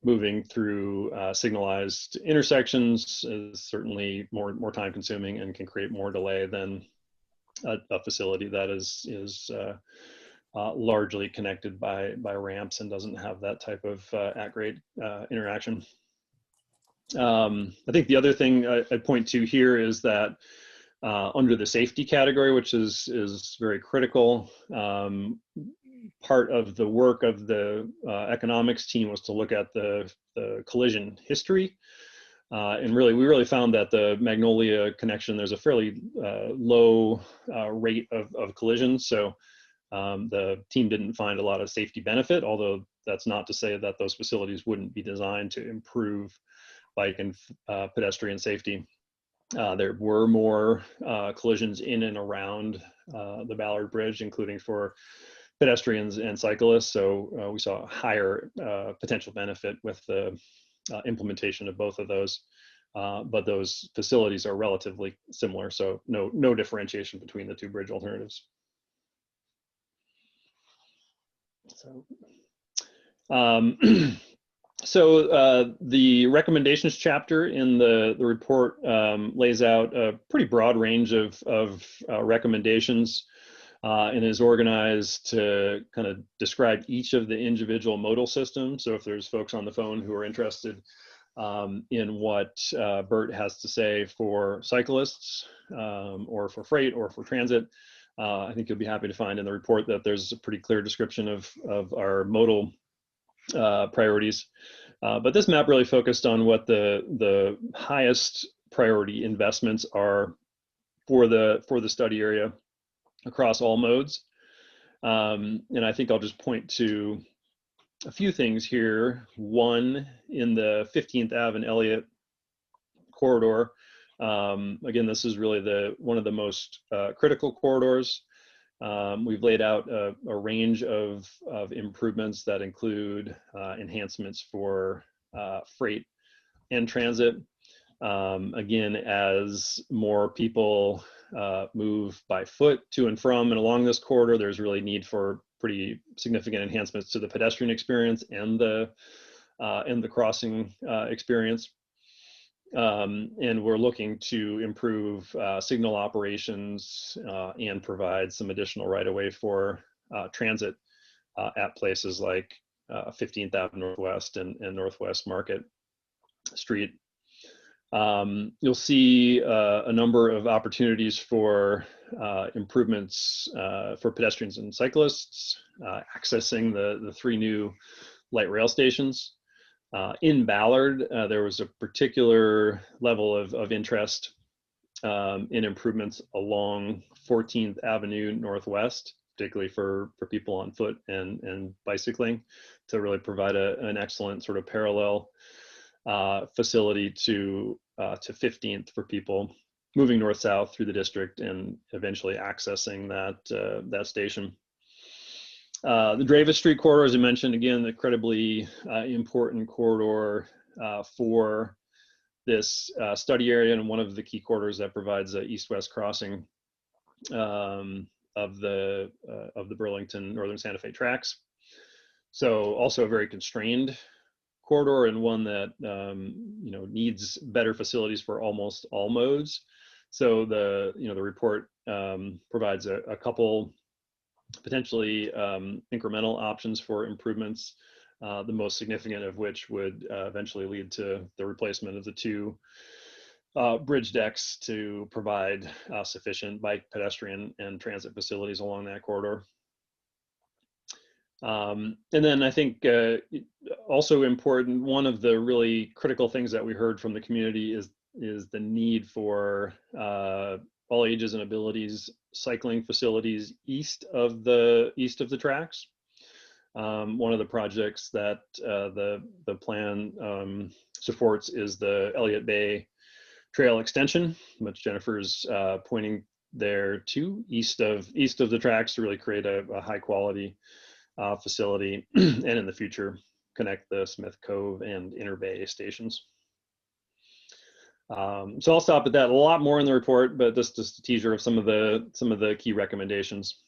moving through signalized intersections is certainly more time consuming and can create more delay than a facility that is largely connected by ramps and doesn't have that type of at-grade interaction. I think the other thing I'd point to here is that under the safety category, which is very critical, part of the work of the economics team was to look at the collision history. And we really found that the Magnolia connection, there's a fairly low rate of collisions. So the team didn't find a lot of safety benefit, although that's not to say that those facilities wouldn't be designed to improve bike and pedestrian safety. There were more collisions in and around the Ballard Bridge, including for pedestrians and cyclists. So we saw a higher potential benefit with the implementation of both of those. But those facilities are relatively similar, so no differentiation between the two bridge alternatives. So, the recommendations chapter in the report lays out a pretty broad range of recommendations and is organized to kind of describe each of the individual modal systems. So if there's folks on the phone who are interested in what Bert has to say for cyclists or for freight or for transit, I think you'll be happy to find in the report that there's a pretty clear description of our modal priorities. But this map really focused on what the highest priority investments are for the study area across all modes. And I think I'll just point to a few things here. One, in the 15th Ave and Elliott corridor, again, this is really one of the most critical corridors. We've laid out a range of improvements that include enhancements for freight and transit. Again, as more people move by foot to and from and along this corridor, there's really need for pretty significant enhancements to the pedestrian experience and the crossing experience. And we're looking to improve signal operations and provide some additional right-of-way for transit at places like 15th Avenue Northwest and Northwest Market Street. You'll see a number of opportunities for improvements for pedestrians and cyclists, accessing the 3 new light rail stations. In Ballard, there was a particular level of interest in improvements along 14th Avenue Northwest, particularly for people on foot and bicycling, to really provide an excellent sort of parallel facility to 15th for people moving north-south through the district and eventually accessing that station. The Dravis Street corridor, as I mentioned, again, incredibly important corridor for this study area, and one of the key corridors that provides a east-west crossing of the Burlington Northern Santa Fe tracks. So also a very constrained corridor, and one that needs better facilities for almost all modes. So the report provides a couple potentially incremental options for improvements, the most significant of which would eventually lead to the replacement of the 2 bridge decks to provide sufficient bike, pedestrian, and transit facilities along that corridor. And then I think also important, one of the really critical things that we heard from the community is the need for all ages and abilities cycling facilities east of the tracks. One of the projects that the plan supports is the Elliott Bay Trail extension, which Jennifer's pointing there to east of the tracks to really create a high quality facility, and in the future connect the Smith Cove and Interbay stations. So I'll stop at that. A lot more in the report, but this is just a teaser of some of the key recommendations.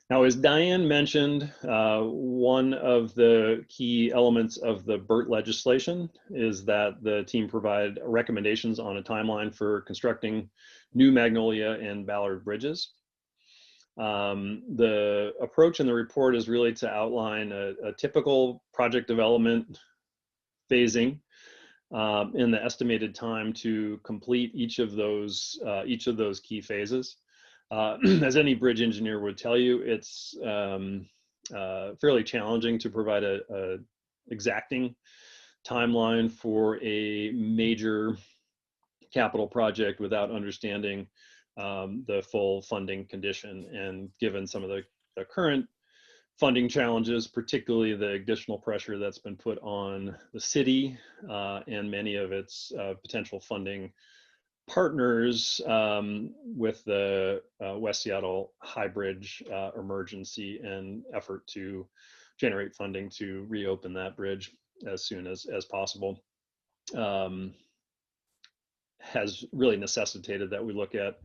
Now, as Diane mentioned, one of the key elements of the BERT legislation is that the team provide recommendations on a timeline for constructing new Magnolia and Ballard bridges. The approach in the report is really to outline a typical project development phasing in the estimated time to complete each of those key phases. As any bridge engineer would tell you, it's fairly challenging to provide a exacting timeline for a major capital project without understanding the full funding condition. And given some of the current funding challenges, particularly the additional pressure that's been put on the city and many of its potential funding partners with the West Seattle High Bridge emergency and effort to generate funding to reopen that bridge as soon as possible, has really necessitated that we look at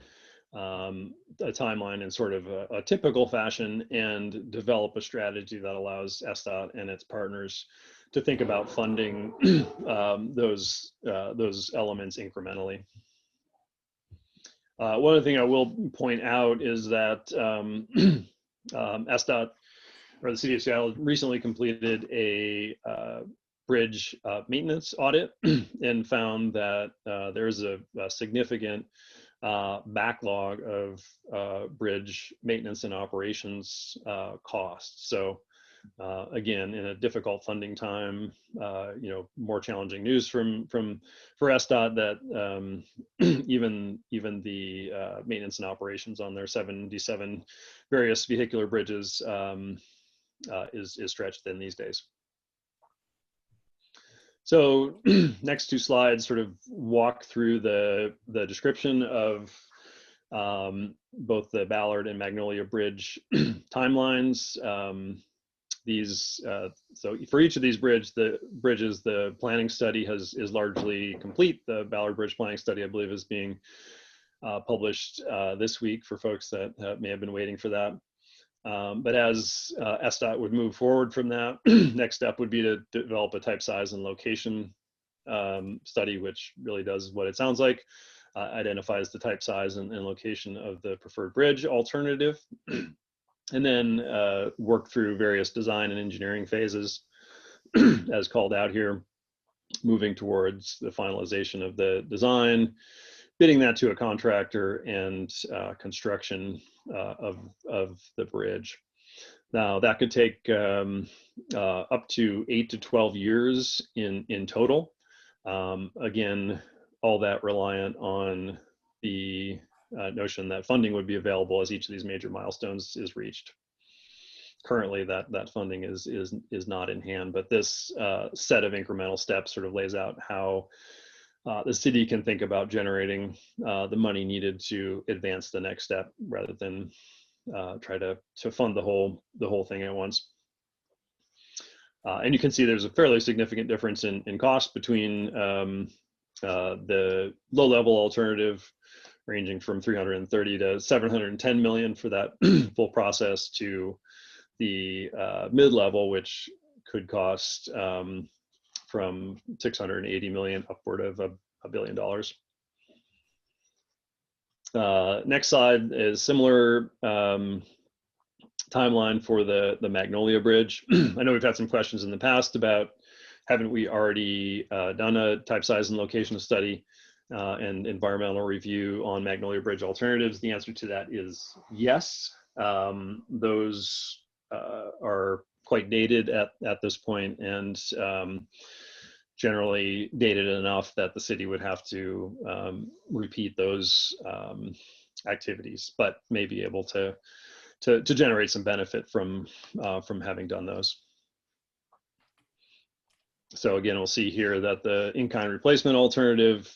a timeline in sort of a typical fashion and develop a strategy that allows SDOT and its partners to think about funding those elements incrementally. One other thing I will point out is that SDOT, or the City of Seattle, recently completed a bridge maintenance audit and found that there is a significant backlog of bridge maintenance and operations costs. So again, in a difficult funding time, more challenging news for SDOT that even the maintenance and operations on their 77 various vehicular bridges is stretched thin these days. So next two slides sort of walk through the description of both the Ballard and Magnolia Bridge timelines. So for each of these bridges, the planning study is largely complete. The Ballard Bridge planning study, I believe, is being published this week for folks that may have been waiting for that. But as SDOT would move forward from that, next step would be to develop a type size and location study, which really does what it sounds like, identifies the type size and location of the preferred bridge alternative, and then work through various design and engineering phases as called out here, moving towards the finalization of the design, bidding that to a contractor, and construction of the bridge. Now that could take up to 8 to 12 years in total. Again, all that reliant on the notion that funding would be available as each of these major milestones is reached. Currently, that funding is not in hand, but this set of incremental steps sort of lays out how the city can think about generating the money needed to advance the next step rather than try to fund the whole thing at once. And you can see there's a fairly significant difference in cost between the low-level alternative, ranging from 330 to 710 million for that full process, to the mid-level, which could cost from 680 million upward of $1 billion. Next slide is similar timeline for the Magnolia Bridge. I know we've had some questions in the past about, haven't we already done a type size and location study and environmental review on Magnolia Bridge alternatives? The answer to that is yes. Those are quite dated at this point, and generally dated enough that the city would have to repeat those activities, but may be able to generate some benefit from having done those. So again, we'll see here that the in-kind replacement alternative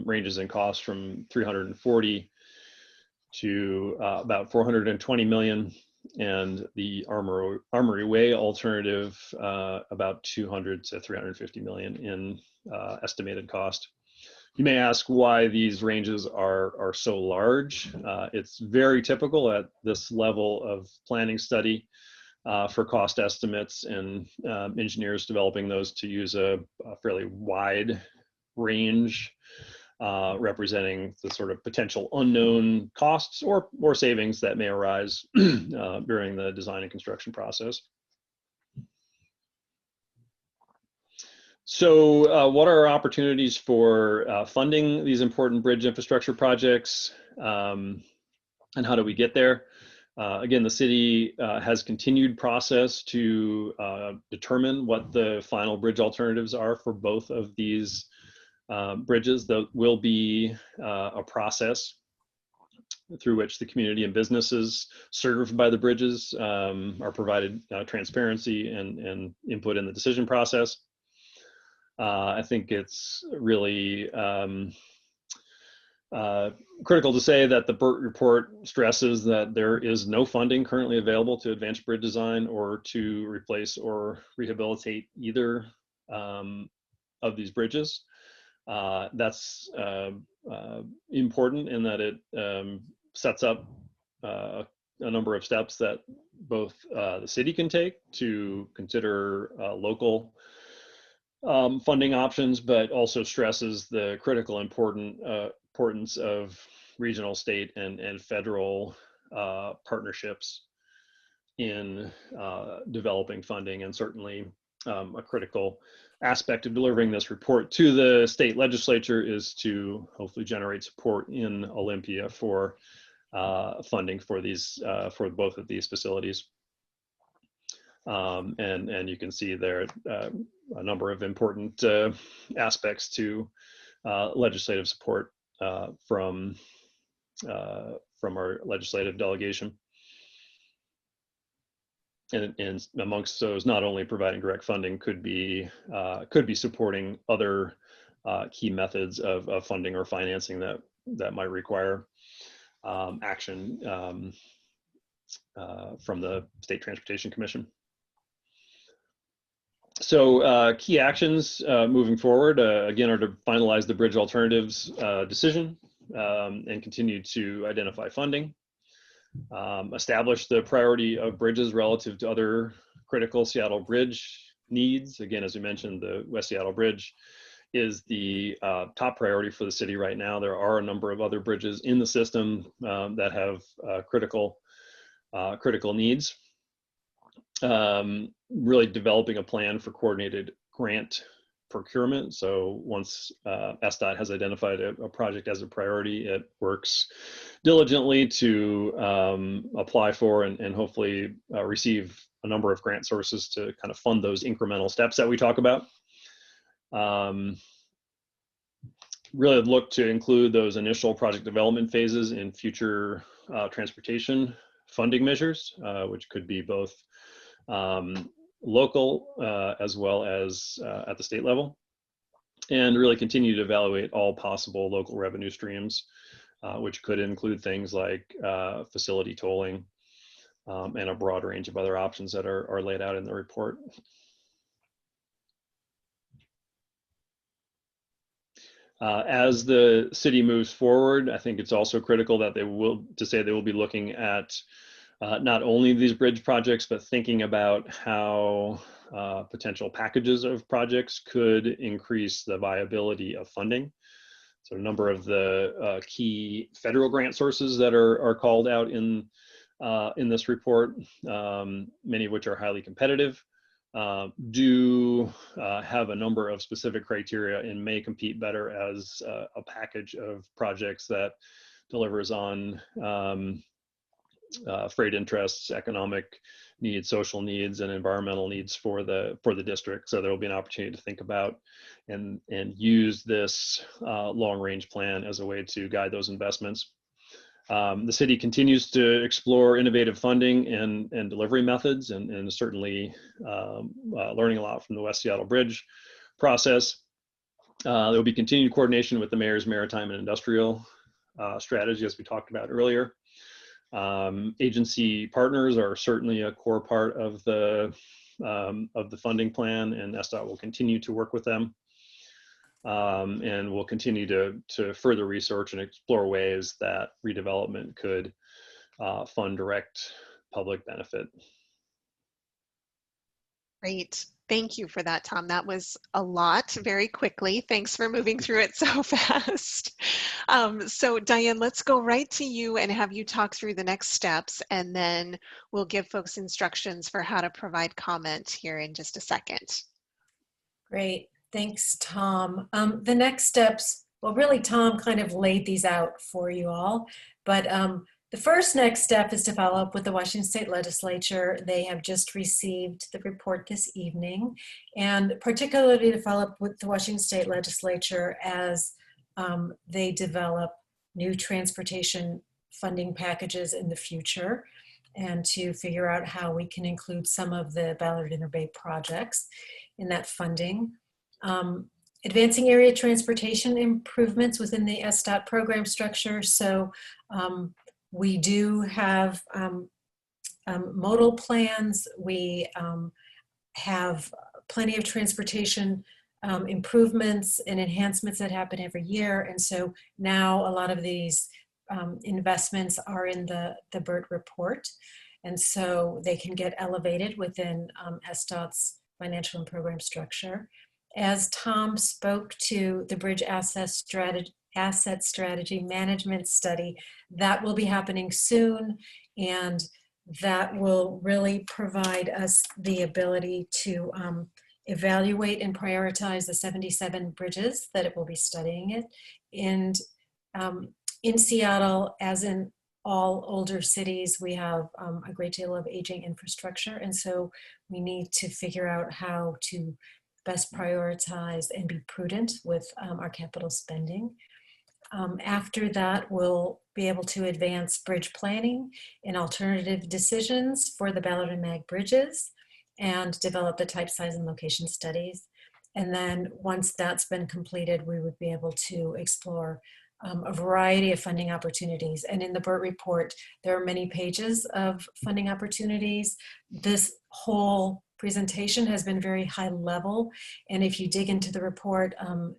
ranges in cost from 340 to about 420 million, and the Armory Way alternative about 200 to 350 million in estimated cost. You may ask why these ranges are so large. It's very typical at this level of planning study for cost estimates and engineers developing those to use a fairly wide range representing the sort of potential unknown costs or savings that may arise during the design and construction process. So what are our opportunities for funding these important bridge infrastructure projects, and how do we get there? Again, the city has continued process to determine what the final bridge alternatives are for both of these bridges. There will be a process through which the community and businesses served by the bridges are provided transparency and input in the decision process. I think it's really critical to say that the BERT report stresses that there is no funding currently available to advance bridge design or to replace or rehabilitate either of these bridges. That's important in that it sets up a number of steps that both the city can take to consider local funding options, but also stresses the critical importance of regional, state, and federal partnerships in developing funding, and certainly a critical aspect of delivering this report to the state legislature is to hopefully generate support in Olympia for funding for these for both of these facilities. And you can see there a number of important aspects to legislative support from our legislative delegation. And amongst those, not only providing direct funding, could be supporting other key methods of funding or financing that might require action from the State Transportation Commission. So key actions moving forward, again, are to finalize the bridge alternatives decision and continue to identify funding. Establish the priority of bridges relative to other critical Seattle Bridge needs. Again, as we mentioned, the West Seattle Bridge is the top priority for the city right now. There are a number of other bridges in the system that have critical needs. Really developing a plan for coordinated grant procurement. So once SDOT has identified a project as a priority, it works diligently to apply for and hopefully receive a number of grant sources to kind of fund those incremental steps that we talk about. Really look to include those initial project development phases in future transportation funding measures, which could be both local as well as at the state level, and really continue to evaluate all possible local revenue streams, which could include things like facility tolling and a broad range of other options that are laid out in the report. As the city moves forward, I think it's also critical that they will be looking at not only these bridge projects, but thinking about how potential packages of projects could increase the viability of funding. So a number of the key federal grant sources that are called out in this report, many of which are highly competitive, do have a number of specific criteria and may compete better as a package of projects that delivers on freight interests, economic needs, social needs, and environmental needs for the district. So there will be an opportunity to think about and use this long-range plan as a way to guide those investments. The city continues to explore innovative funding and delivery methods, and certainly learning a lot from the West Seattle Bridge process. There will be continued coordination with the mayor's maritime and industrial strategy, as we talked about earlier. Agency partners are certainly a core part of the funding plan, and SDOT will continue to work with them. And we'll continue to further research and explore ways that redevelopment could fund direct public benefit. Great. Thank you for that, Tom. That was a lot very quickly. Thanks for moving through it so fast. So Diane, let's go right to you and have you talk through the next steps, and then we'll give folks instructions for how to provide comment here in just a second. Great. Thanks, Tom. The next steps, well, really, Tom kind of laid these out for you all, but the first next step is to follow up with the Washington State Legislature. They have just received the report this evening, and particularly to follow up with the Washington State Legislature as they develop new transportation funding packages in the future, and to figure out how we can include some of the Ballard Interbay projects in that funding. Advancing area transportation improvements within the SDOT program structure. So we do have modal plans. We have plenty of transportation improvements and enhancements that happen every year. And so now a lot of these investments are in the BERT report. And so they can get elevated within SDOT's financial and program structure. As Tom spoke to the Bridge Asset Strategy Management Study, that will be happening soon, and that will really provide us the ability to evaluate and prioritize the 77 bridges that it will be studying it. And in Seattle, as in all older cities, we have a great deal of aging infrastructure, and so we need to figure out how to best prioritize and be prudent with our capital spending. After that, we'll be able to advance bridge planning and alternative decisions for the Ballard and Mag bridges and develop the type, size, and location studies. And then once that's been completed, we would be able to explore a variety of funding opportunities. And in the BERT report, there are many pages of funding opportunities. This whole presentation has been very high level. And if you dig into the report,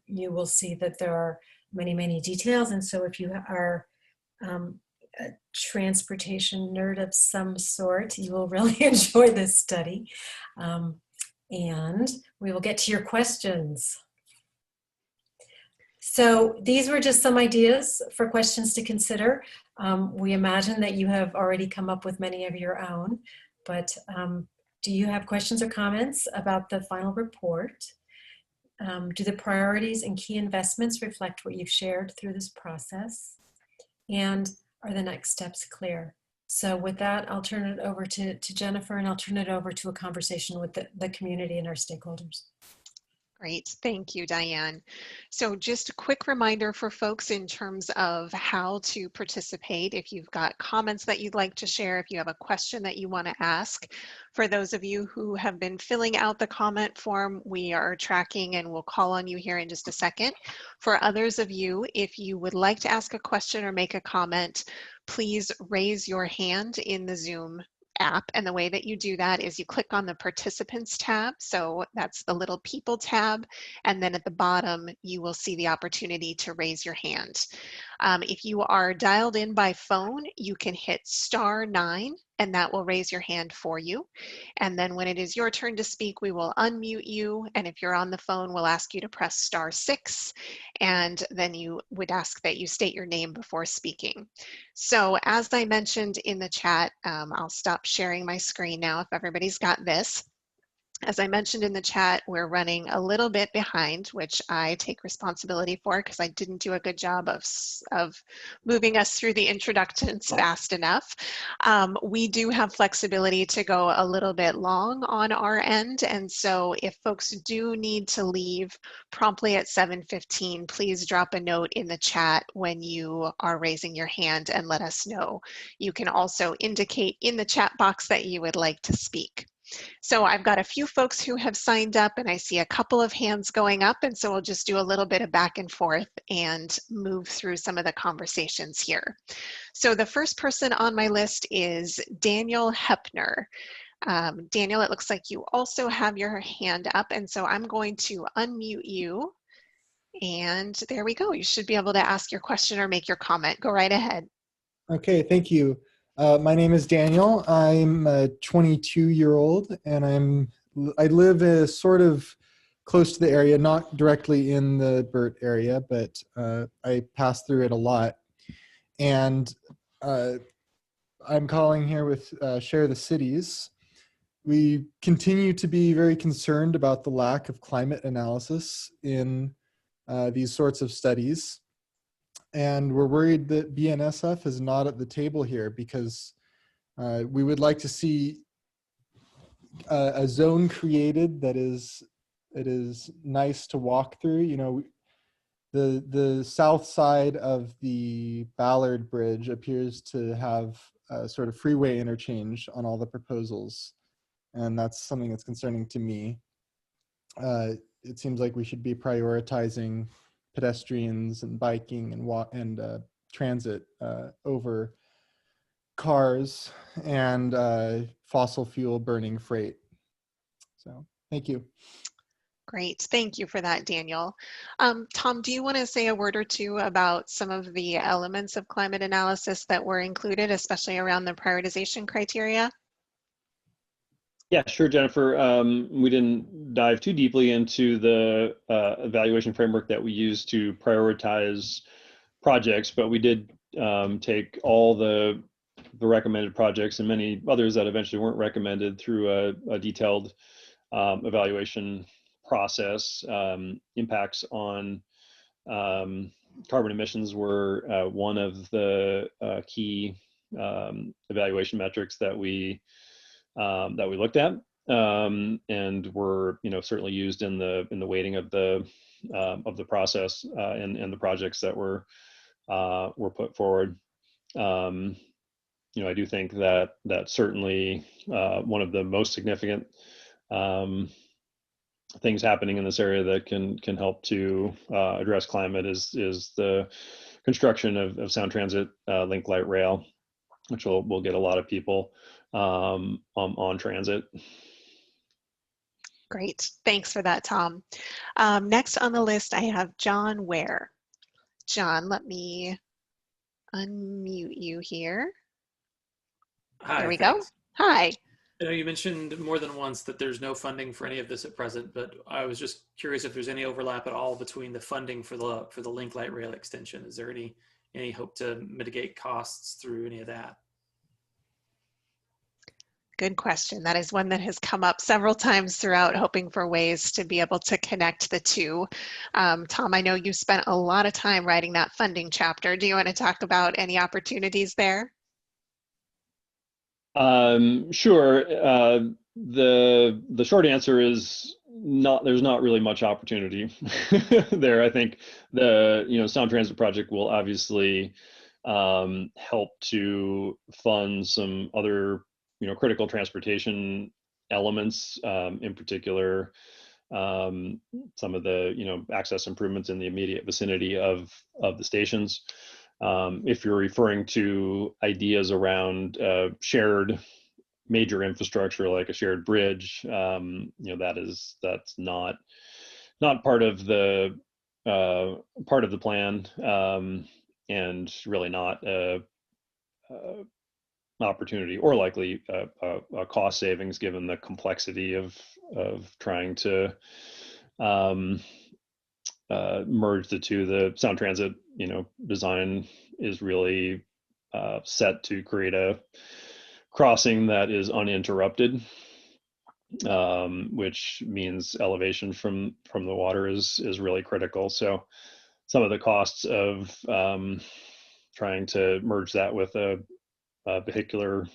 you will see that there are many, many details. And so if you are a transportation nerd of some sort, you will really enjoy this study. And we will get to your questions. So these were just some ideas for questions to consider. We imagine that you have already come up with many of your own, but do you have questions or comments about the final report? Do the priorities and key investments reflect what you've shared through this process? And are the next steps clear? So with that, I'll turn it over to Jennifer, and I'll turn it over to a conversation with the community and our stakeholders. Great, thank you, Diane. So just a quick reminder for folks in terms of how to participate. If you've got comments that you'd like to share, if you have a question that you want to ask, for those of you who have been filling out the comment form, we are tracking and we'll call on you here in just a second. For others of you, if you would like to ask a question or make a comment, please raise your hand in the Zoom app, and the way that you do that is you click on the participants tab, so that's the little people tab, and then at the bottom you will see the opportunity to raise your hand. If you are dialed in by phone, you can hit *9 and that will raise your hand for you, and then when it is your turn to speak, we will unmute you, and if you're on the phone, we'll ask you to press *6, and then you would ask that you state your name before speaking. So as I mentioned in the chat, I'll stop sharing my screen now if everybody's got this. As I mentioned in the chat, we're running a little bit behind, which I take responsibility for because I didn't do a good job of moving us through the introductions fast enough. We do have flexibility to go a little bit long on our end, and so if folks do need to leave promptly at 7:15, please drop a note in the chat when you are raising your hand and let us know. You can also indicate in the chat box that you would like to speak. So I've got a few folks who have signed up, and I see a couple of hands going up, and so we'll just do a little bit of back and forth and move through some of the conversations here. So the first person on my list is Daniel Hepner. Daniel, it looks like you also have your hand up, and so I'm going to unmute you. And there we go. You should be able to ask your question or make your comment. Go right ahead. Okay, thank you. My name is Daniel. I'm a 22-year-old, and I live sort of close to the area, not directly in the BERT area, but I pass through it a lot. And I'm calling here with Share the Cities. We continue to be very concerned about the lack of climate analysis in these sorts of studies. And we're worried that BNSF is not at the table here because we would like to see a zone created that is nice to walk through. You know, the south side of the Ballard Bridge appears to have a sort of freeway interchange on all the proposals, and that's something that's concerning to me. It seems like we should be prioritizing pedestrians and biking and transit over cars and fossil fuel burning freight. So thank you. Great, thank you for that, Daniel. Tom, do you want to say a word or two about some of the elements of climate analysis that were included, especially around the prioritization criteria? Yeah, sure, Jennifer. We didn't dive too deeply into the evaluation framework that we use to prioritize projects, but we did take all the recommended projects and many others that eventually weren't recommended through a detailed evaluation process. Impacts on carbon emissions were one of the key evaluation metrics that we looked at, and were certainly used in the weighting of the process and the projects that were put forward. I do think that certainly one of the most significant things happening in this area that can help to address climate is the construction of Sound Transit Link Light Rail, which will get a lot of people on transit. Great, thanks for that, Tom. Next on the list, I have John Ware. John, let me unmute you here. Hi, there we thanks. go. Hi. I know you mentioned more than once that there's no funding for any of this at present, but I was just curious if there's any overlap at all between the funding for the Link Light Rail extension. Is there any hope to mitigate costs through any of that? Good question. That is one that has come up several times throughout, hoping for ways to be able to connect the two. Tom, I know you spent a lot of time writing that funding chapter. Do you want to talk about any opportunities there? Sure. The short answer is there's not really much opportunity there. I think the Sound Transit project will obviously help to fund some other critical transportation elements, in particular some of the access improvements in the immediate vicinity of the stations. If you're referring to ideas around shared major infrastructure like a shared bridge, that's not part of the plan, and really not an opportunity or likely a cost savings given the complexity of trying to merge the two. The Sound Transit design is really set to create a crossing that is uninterrupted, which means elevation from the water is really critical. So some of the costs of trying to merge that with a vehicular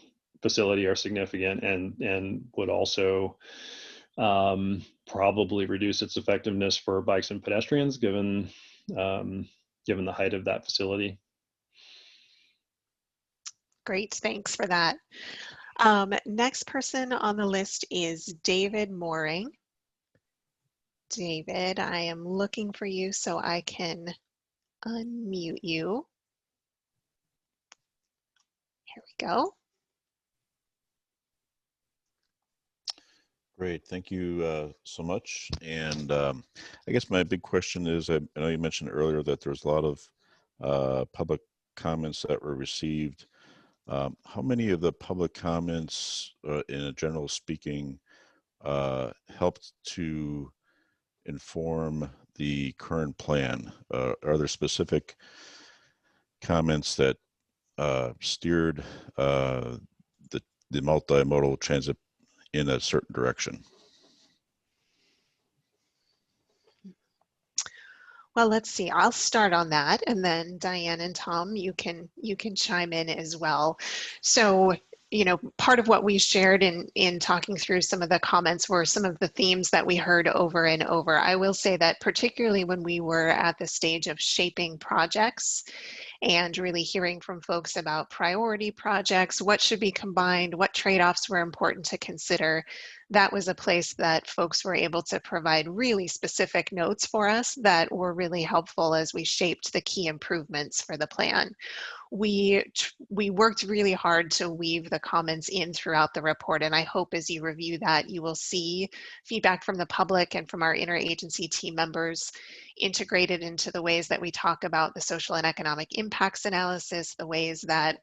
facility are significant, and would also probably reduce its effectiveness for bikes and pedestrians, given the height of that facility. Great, thanks for that. Next person on the list is David Mooring. David, I am looking for you so I can unmute you. Here we go. Great, thank you so much. And I guess my big question is, I know you mentioned earlier that there's a lot of public comments that were received. How many of the public comments, in a general speaking, helped to inform the current plan? Are there specific comments that steered the multimodal transit in a certain direction? Well, let's see. I'll start on that, and then Diane and Tom, you can chime in as well. So, you know, part of what we shared in talking through some of the comments were some of the themes that we heard over and over. I will say that particularly when we were at the stage of shaping projects and really hearing from folks about priority projects, what should be combined, what trade-offs were important to consider, that was a place that folks were able to provide really specific notes for us that were really helpful as we shaped the key improvements for the plan. We worked really hard to weave the comments in throughout the report, and I hope as you review that, you will see feedback from the public and from our interagency team members integrated into the ways that we talk about the social and economic impacts analysis, the ways that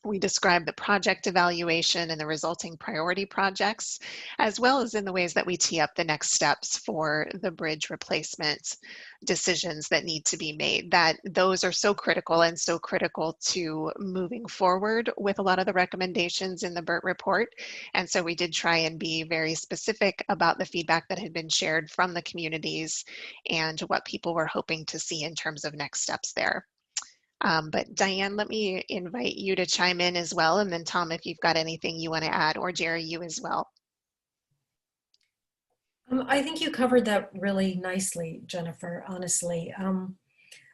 we describe the project evaluation and the resulting priority projects, as well as in the ways that we tee up the next steps for the bridge replacement decisions that need to be made. That those are so critical and so critical to moving forward with a lot of the recommendations in the BERT report. And so we did try and be very specific about the feedback that had been shared from the communities and what people were hoping to see in terms of next steps there. But Diane, let me invite you to chime in as well. And then Tom, if you've got anything you want to add, or Jerry, you as well. I think you covered that really nicely, Jennifer, honestly.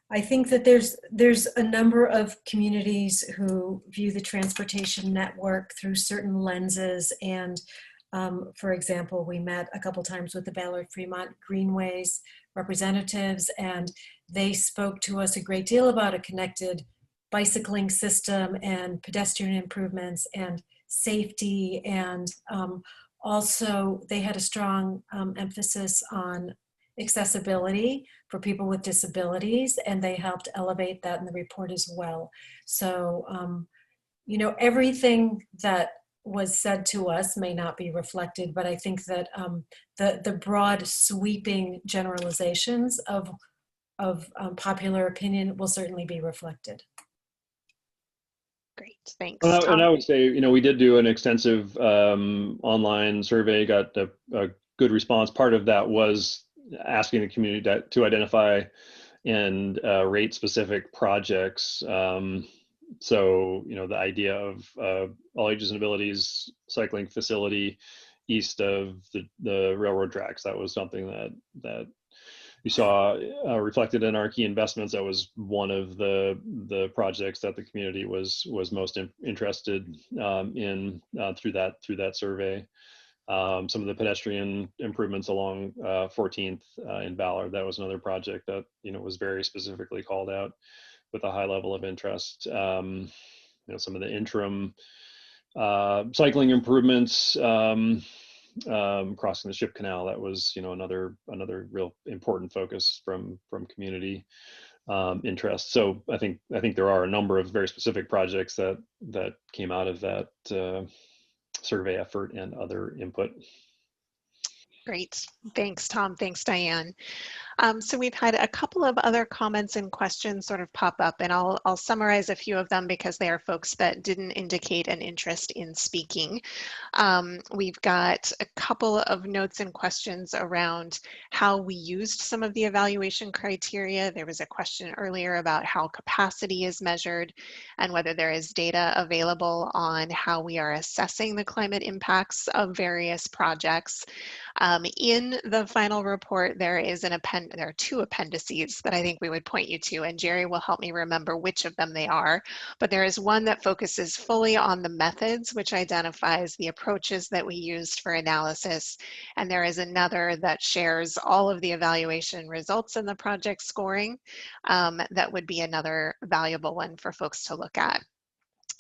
I think that there's a number of communities who view the transportation network through certain lenses. And for example, we met a couple times with the Ballard Fremont Greenways representatives, and they spoke to us a great deal about a connected bicycling system and pedestrian improvements and safety. And also they had a strong emphasis on accessibility for people with disabilities, and they helped elevate that in the report as well. So, you know, everything that was said to us may not be reflected, but I think that the broad sweeping generalizations of popular opinion will certainly be reflected. Great, thanks. And I would say, you know, we did do an extensive online survey, got a good response. Part of that was asking the community to identify and rate specific projects. So, you know, the idea of all ages and abilities cycling facility east of the railroad tracks, that was something that we saw reflected in our key investments. That was one of the projects that the community was most interested in through that survey. Some of the pedestrian improvements along 14th in Ballard, that was another project that, you know, was very specifically called out with a high level of interest. You know, some of the interim cycling improvements, crossing the ship canal, that was, you know, another real important focus from community interest. So I think there are a number of very specific projects that came out of that survey effort and other input. Great, thanks Tom, thanks Diane. So we've had a couple of other comments and questions sort of pop up, and I'll summarize a few of them because they are folks that didn't indicate an interest in speaking. We've got a couple of notes and questions around how we used some of the evaluation criteria. There was a question earlier about how capacity is measured and whether there is data available on how we are assessing the climate impacts of various projects. In the final report, there are two appendices that I think we would point you to, and Jerry will help me remember which of them they are. But there is one that focuses fully on the methods, which identifies the approaches that we used for analysis. And there is another that shares all of the evaluation results in the project scoring. That would be another valuable one for folks to look at.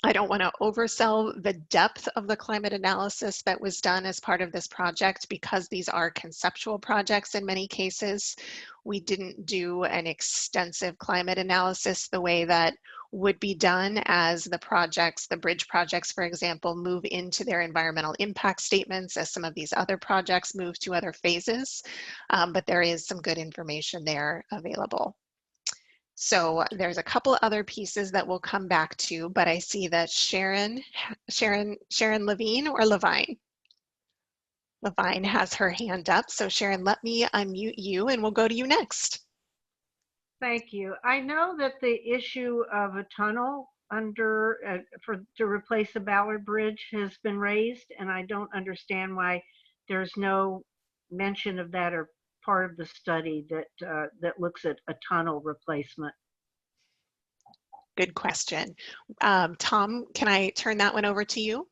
I don't want to oversell the depth of the climate analysis that was done as part of this project because these are conceptual projects in many cases. We didn't do an extensive climate analysis the way that would be done as the projects, the bridge projects, for example, move into their environmental impact statements as some of these other projects move to other phases. But there is some good information there available. So there's a couple other pieces that we'll come back to, but I see that Sharon Levine or Levine? Levine has her hand up. So Sharon, let me unmute you and we'll go to you next. Thank you. I know that the issue of a tunnel under to replace the Ballard Bridge has been raised, and I don't understand why there's no mention of that or part of the study that looks at a tunnel replacement. Good question. Tom, can I turn that one over to you?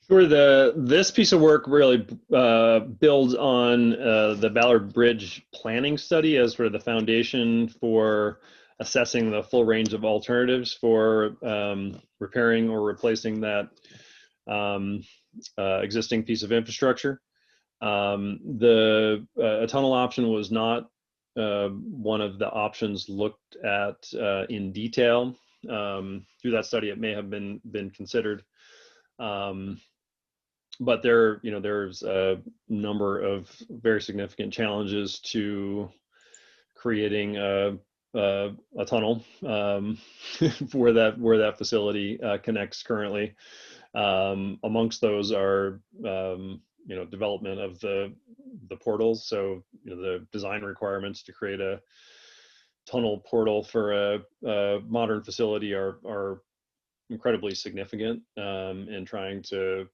Sure. This piece of work really builds on the Ballard Bridge planning study as sort of the foundation for assessing the full range of alternatives for repairing or replacing that existing piece of infrastructure. A tunnel option was not one of the options looked at in detail. Through that study, it may have been considered. But there's a number of very significant challenges to creating a tunnel where that facility connects currently. Amongst those are development of the portals. So the design requirements to create a tunnel portal for a modern facility are incredibly significant in trying to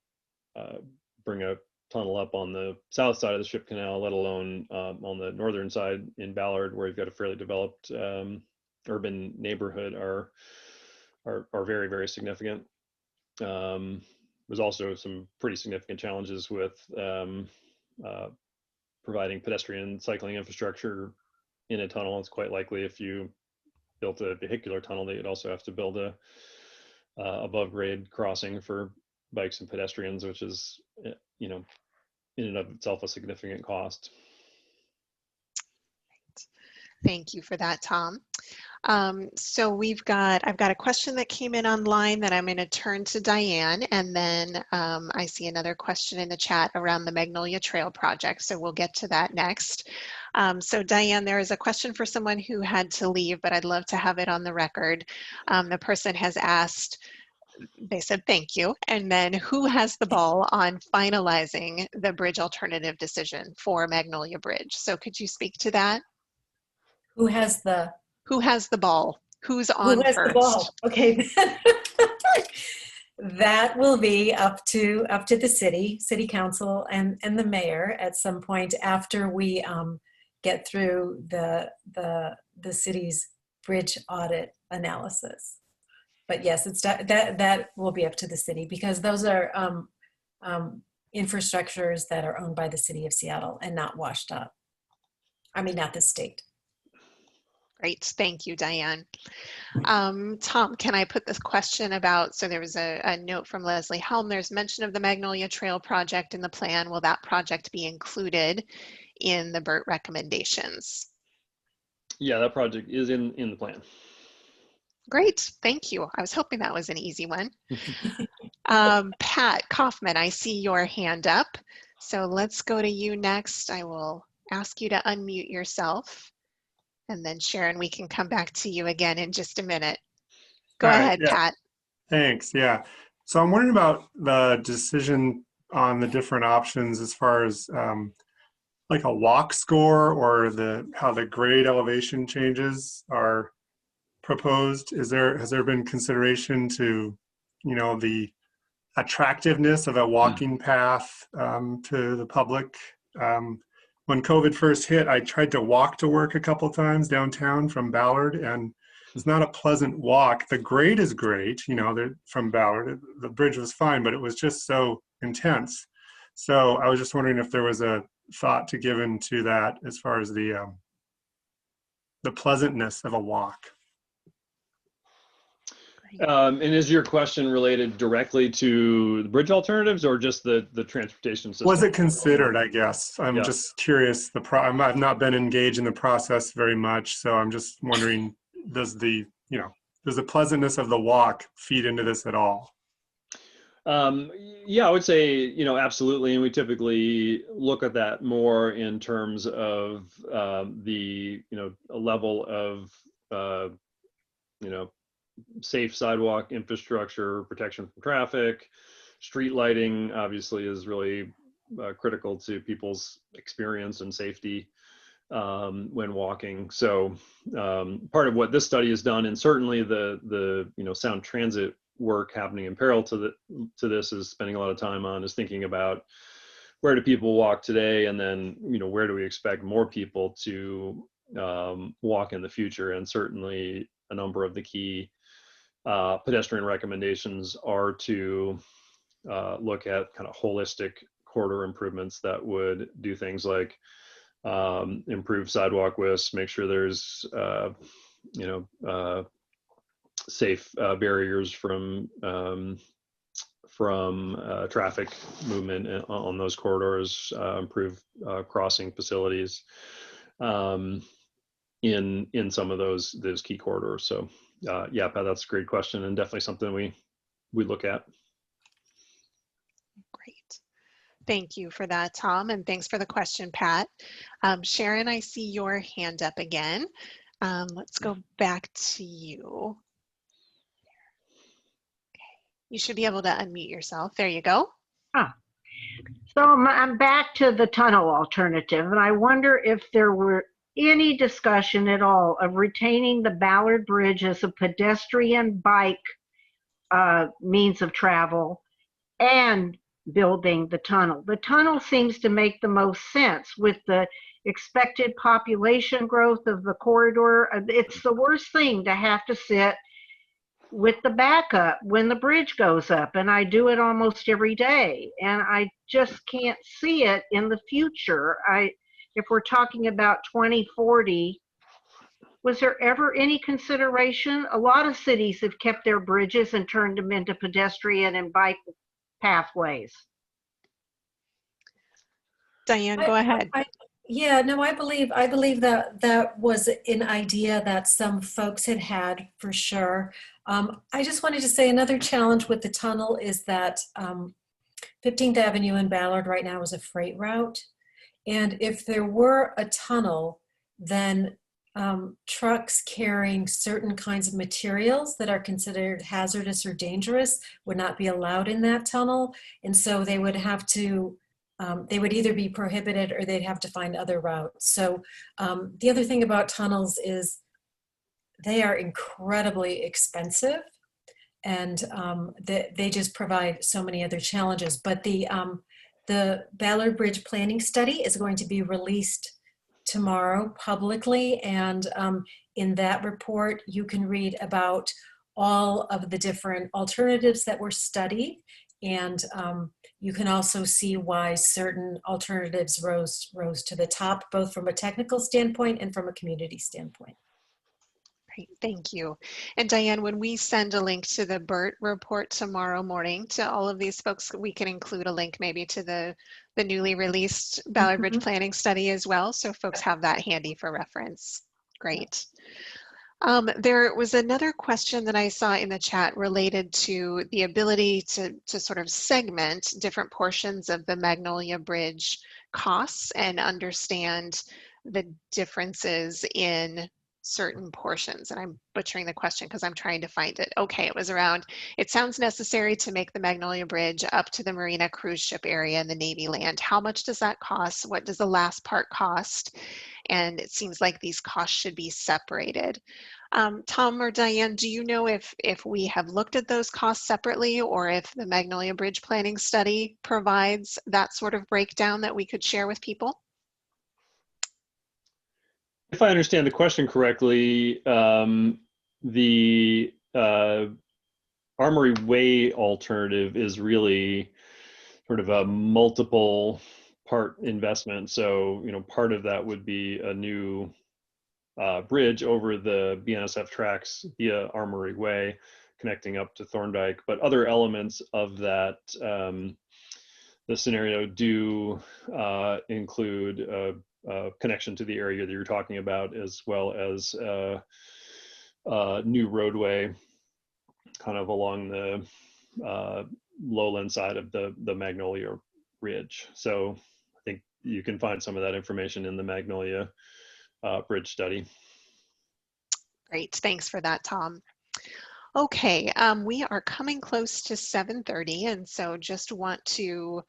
bring a tunnel up on the south side of the ship canal, let alone on the northern side in Ballard, where you've got a fairly developed urban neighborhood, are very, very significant. There's also some pretty significant challenges with providing pedestrian cycling infrastructure in a tunnel. It's quite likely if you built a vehicular tunnel that you'd also have to build a above grade crossing for bikes and pedestrians, which is, in and of itself a significant cost. Thank you for that, Tom. So I've got a question that came in online that I'm going to turn to Diane, and then I see another question in the chat around the Magnolia Trail project, so we'll get to that next. So Diane, there is a question for someone who had to leave, but I'd love to have it on the record. The person has asked, they said thank you, and then who has the ball on finalizing the bridge alternative decision for Magnolia Bridge? So could you speak to that? Who has the ball? Who's on Who has first? the ball? Okay. That will be up to the city council and the mayor at some point after we get through the city's bridge audit analysis. But yes, that will be up to the city, because those are infrastructures that are owned by the city of Seattle and not washed up. I mean, not the state. Great, thank you, Diane. Tom, can I put this question about, so there was a note from Leslie Helm, there's mention of the Magnolia Trail project in the plan. Will that project be included in the BERT recommendations? Yeah, that project is in the plan. Great, thank you. I was hoping that was an easy one. Pat Kaufman, I see your hand up. So let's go to you next. I will ask you to unmute yourself. And then Sharon, we can come back to you again in just a minute. Go All right, ahead, yeah. Pat. Thanks. Yeah. So I'm wondering about the decision on the different options as far as like a walk score or how the grade elevation changes are proposed. Has there been consideration to, the attractiveness of a walking path to the public? When COVID first hit, I tried to walk to work a couple times downtown from Ballard, and it's not a pleasant walk. The grade is great, from Ballard. The bridge was fine, but it was just so intense. So I was just wondering if there was a thought to give into that as far as the pleasantness of a walk. And is your question related directly to the bridge alternatives or just the transportation system? Was it considered, I guess? I'm Yeah. just curious. I've not been engaged in the process very much, so I'm just wondering, does the pleasantness of the walk feed into this at all? Yeah, I would say, absolutely. And we typically look at that more in terms of the, a level of, safe sidewalk infrastructure, protection from traffic. Street lighting obviously is really critical to people's experience and safety when walking. So part of what this study has done, and certainly the sound transit work happening in parallel to this is spending a lot of time on, is thinking about where do people walk today, and then where do we expect more people to walk in the future. And certainly a number of the key pedestrian recommendations are to look at kind of holistic corridor improvements that would do things like improve sidewalk widths, make sure there's safe barriers from traffic movement on those corridors, improve crossing facilities in some of those key corridors. So yeah, Pat, that's a great question, and definitely something we look at. Great. Thank you for that, Tom, and thanks for the question, Pat. Sharon, I see your hand up again. Let's go back to you. You should be able to unmute yourself. There you go. So I'm back to the tunnel alternative, and I wonder if there were any discussion at all of retaining the Ballard Bridge as a pedestrian bike means of travel and building the tunnel. The tunnel seems to make the most sense with the expected population growth of the corridor. It's the worst thing to have to sit with the backup when the bridge goes up, and I do it almost every day, and I just can't see it in the future. If we're talking about 2040, was there ever any consideration? A lot of cities have kept their bridges and turned them into pedestrian and bike pathways. Diane, go ahead. Yeah, no, I believe that was an idea that some folks had for sure. I just wanted to say another challenge with the tunnel is that 15th Avenue in Ballard right now is a freight route. And if there were a tunnel, then trucks carrying certain kinds of materials that are considered hazardous or dangerous would not be allowed in that tunnel. And so they would have to they would either be prohibited or they'd have to find other routes. So the other thing about tunnels is they are incredibly expensive, and they just provide so many other challenges. But the Ballard Bridge planning study is going to be released tomorrow publicly, and in that report you can read about all of the different alternatives that were studied, and you can also see why certain alternatives rose to the top, both from a technical standpoint and from a community standpoint. Great, thank you. And Diane, when we send a link to the BERT report tomorrow morning to all of these folks, we can include a link maybe to the newly released Ballard Bridge planning study as well, so folks have that handy for reference. Great. There was another question that I saw in the chat related to the ability to sort of segment different portions of the Magnolia Bridge costs and understand the differences in certain portions. And I'm butchering the question because I'm trying to find it. Okay, it was around, it sounds necessary to make the Magnolia Bridge up to the Marina cruise ship area in the Navy land. How much does that cost? What does the last part cost? And it seems like these costs should be separated. Tom or Diane, do you know if we have looked at those costs separately or if the Magnolia Bridge planning study provides that sort of breakdown that we could share with people? If I understand the question correctly, the Armory Way alternative is really sort of a multiple part investment. So, you know, part of that would be a new bridge over the BNSF tracks via Armory Way, connecting up to Thorndike. But other elements of that, the scenario do include a connection to the area that you're talking about, as well as a new roadway kind of along the lowland side of the Magnolia Ridge. So I think you can find some of that information in the Magnolia Bridge study. Great, thanks for that, Tom. Okay, we are coming close to 7:30, and so just want to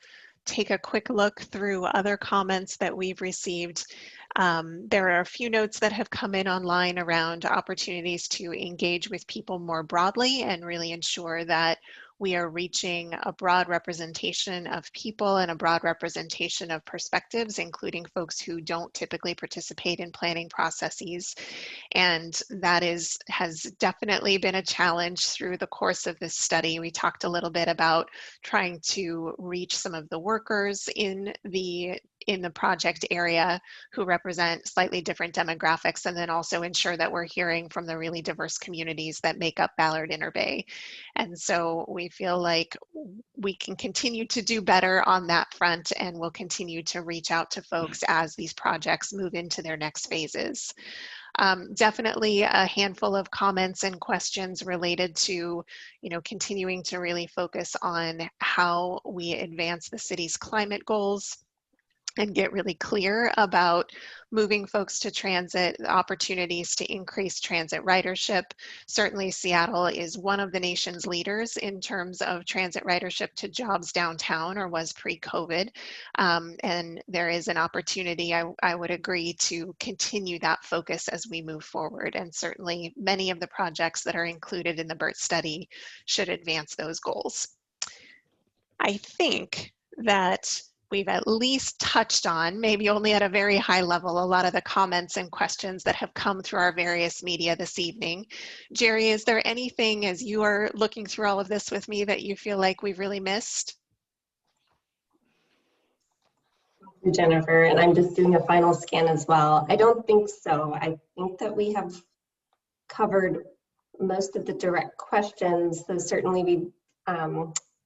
take a quick look through other comments that we've received. There are a few notes that have come in online around opportunities to engage with people more broadly and really ensure that we are reaching a broad representation of people and a broad representation of perspectives, including folks who don't typically participate in planning processes. And that has definitely been a challenge through the course of this study. We talked a little bit about trying to reach some of the workers in the project area who represent slightly different demographics, and then also ensure that we're hearing from the really diverse communities that make up Ballard Interbay. And so we feel like we can continue to do better on that front, and we'll continue to reach out to folks as these projects move into their next phases. Definitely a handful of comments and questions related to, continuing to really focus on how we advance the city's climate goals and get really clear about moving folks to transit, opportunities to increase transit ridership. Certainly Seattle is one of the nation's leaders in terms of transit ridership to jobs downtown, or was pre-COVID. And there is an opportunity, I would agree, to continue that focus as we move forward. And certainly many of the projects that are included in the BERT study should advance those goals. I think that we've at least touched on, maybe only at a very high level, a lot of the comments and questions that have come through our various media this evening. Jerry, is there anything as you are looking through all of this with me that you feel like we've really missed? Jennifer, and I'm just doing a final scan as well. I don't think so. I think that we have covered most of the direct questions. So certainly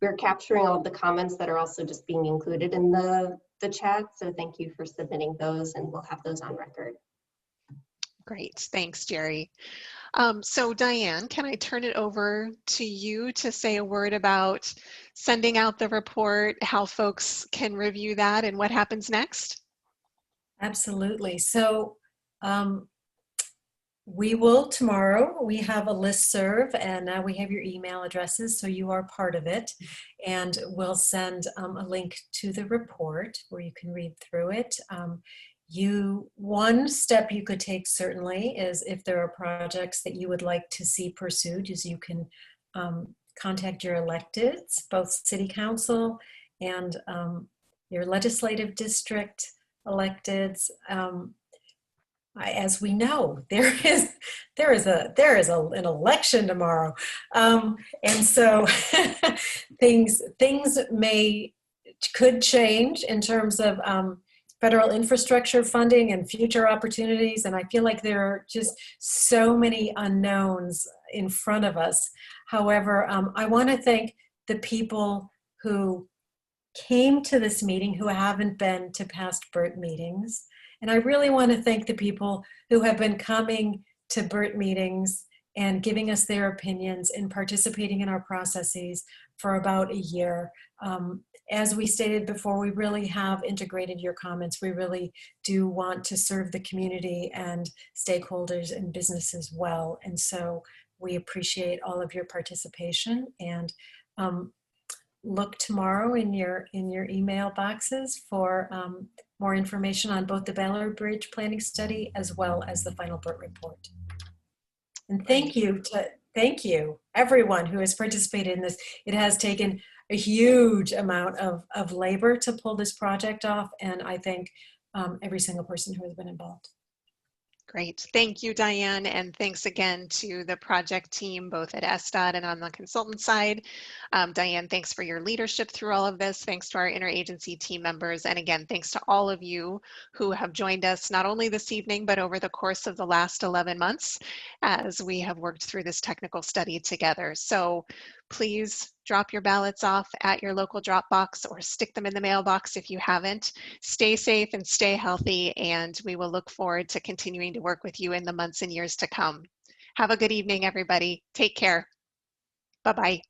we're capturing all of the comments that are also just being included in the chat. So thank you for submitting those, and we'll have those on record. Great, thanks, Jerry. So Diane, can I turn it over to you to say a word about sending out the report, how folks can review that, and what happens next? Absolutely. So we will tomorrow, we have a listserv, and now we have your email addresses, so you are part of it. And we'll send a link to the report where you can read through it. One step you could take certainly is if there are projects that you would like to see pursued, is you can contact your electeds, both city council and your legislative district electeds. As we know, there is an election tomorrow, and so things could change in terms of federal infrastructure funding and future opportunities. And I feel like there are just so many unknowns in front of us. However, I want to thank the people who came to this meeting who haven't been to past BERT meetings. And I really want to thank the people who have been coming to BERT meetings and giving us their opinions and participating in our processes for about a year. As we stated before, we really have integrated your comments. We really do want to serve the community and stakeholders and businesses well. And so we appreciate all of your participation, and look tomorrow in your email boxes for more information on both the Ballard Bridge planning study as well as the final BERT report. And thank you everyone who has participated in this. It has taken a huge amount of labor to pull this project off, and I thank every single person who has been involved. Great. Thank you, Diane. And thanks again to the project team, both at SDOT and on the consultant side. Diane, thanks for your leadership through all of this. Thanks to our interagency team members. And again, thanks to all of you who have joined us, not only this evening, but over the course of the last 11 months as we have worked through this technical study together. So please drop your ballots off at your local drop box or stick them in the mailbox if you haven't. Stay safe and stay healthy, and we will look forward to continuing to work with you in the months and years to come. Have a good evening, everybody. Take care. Bye-bye.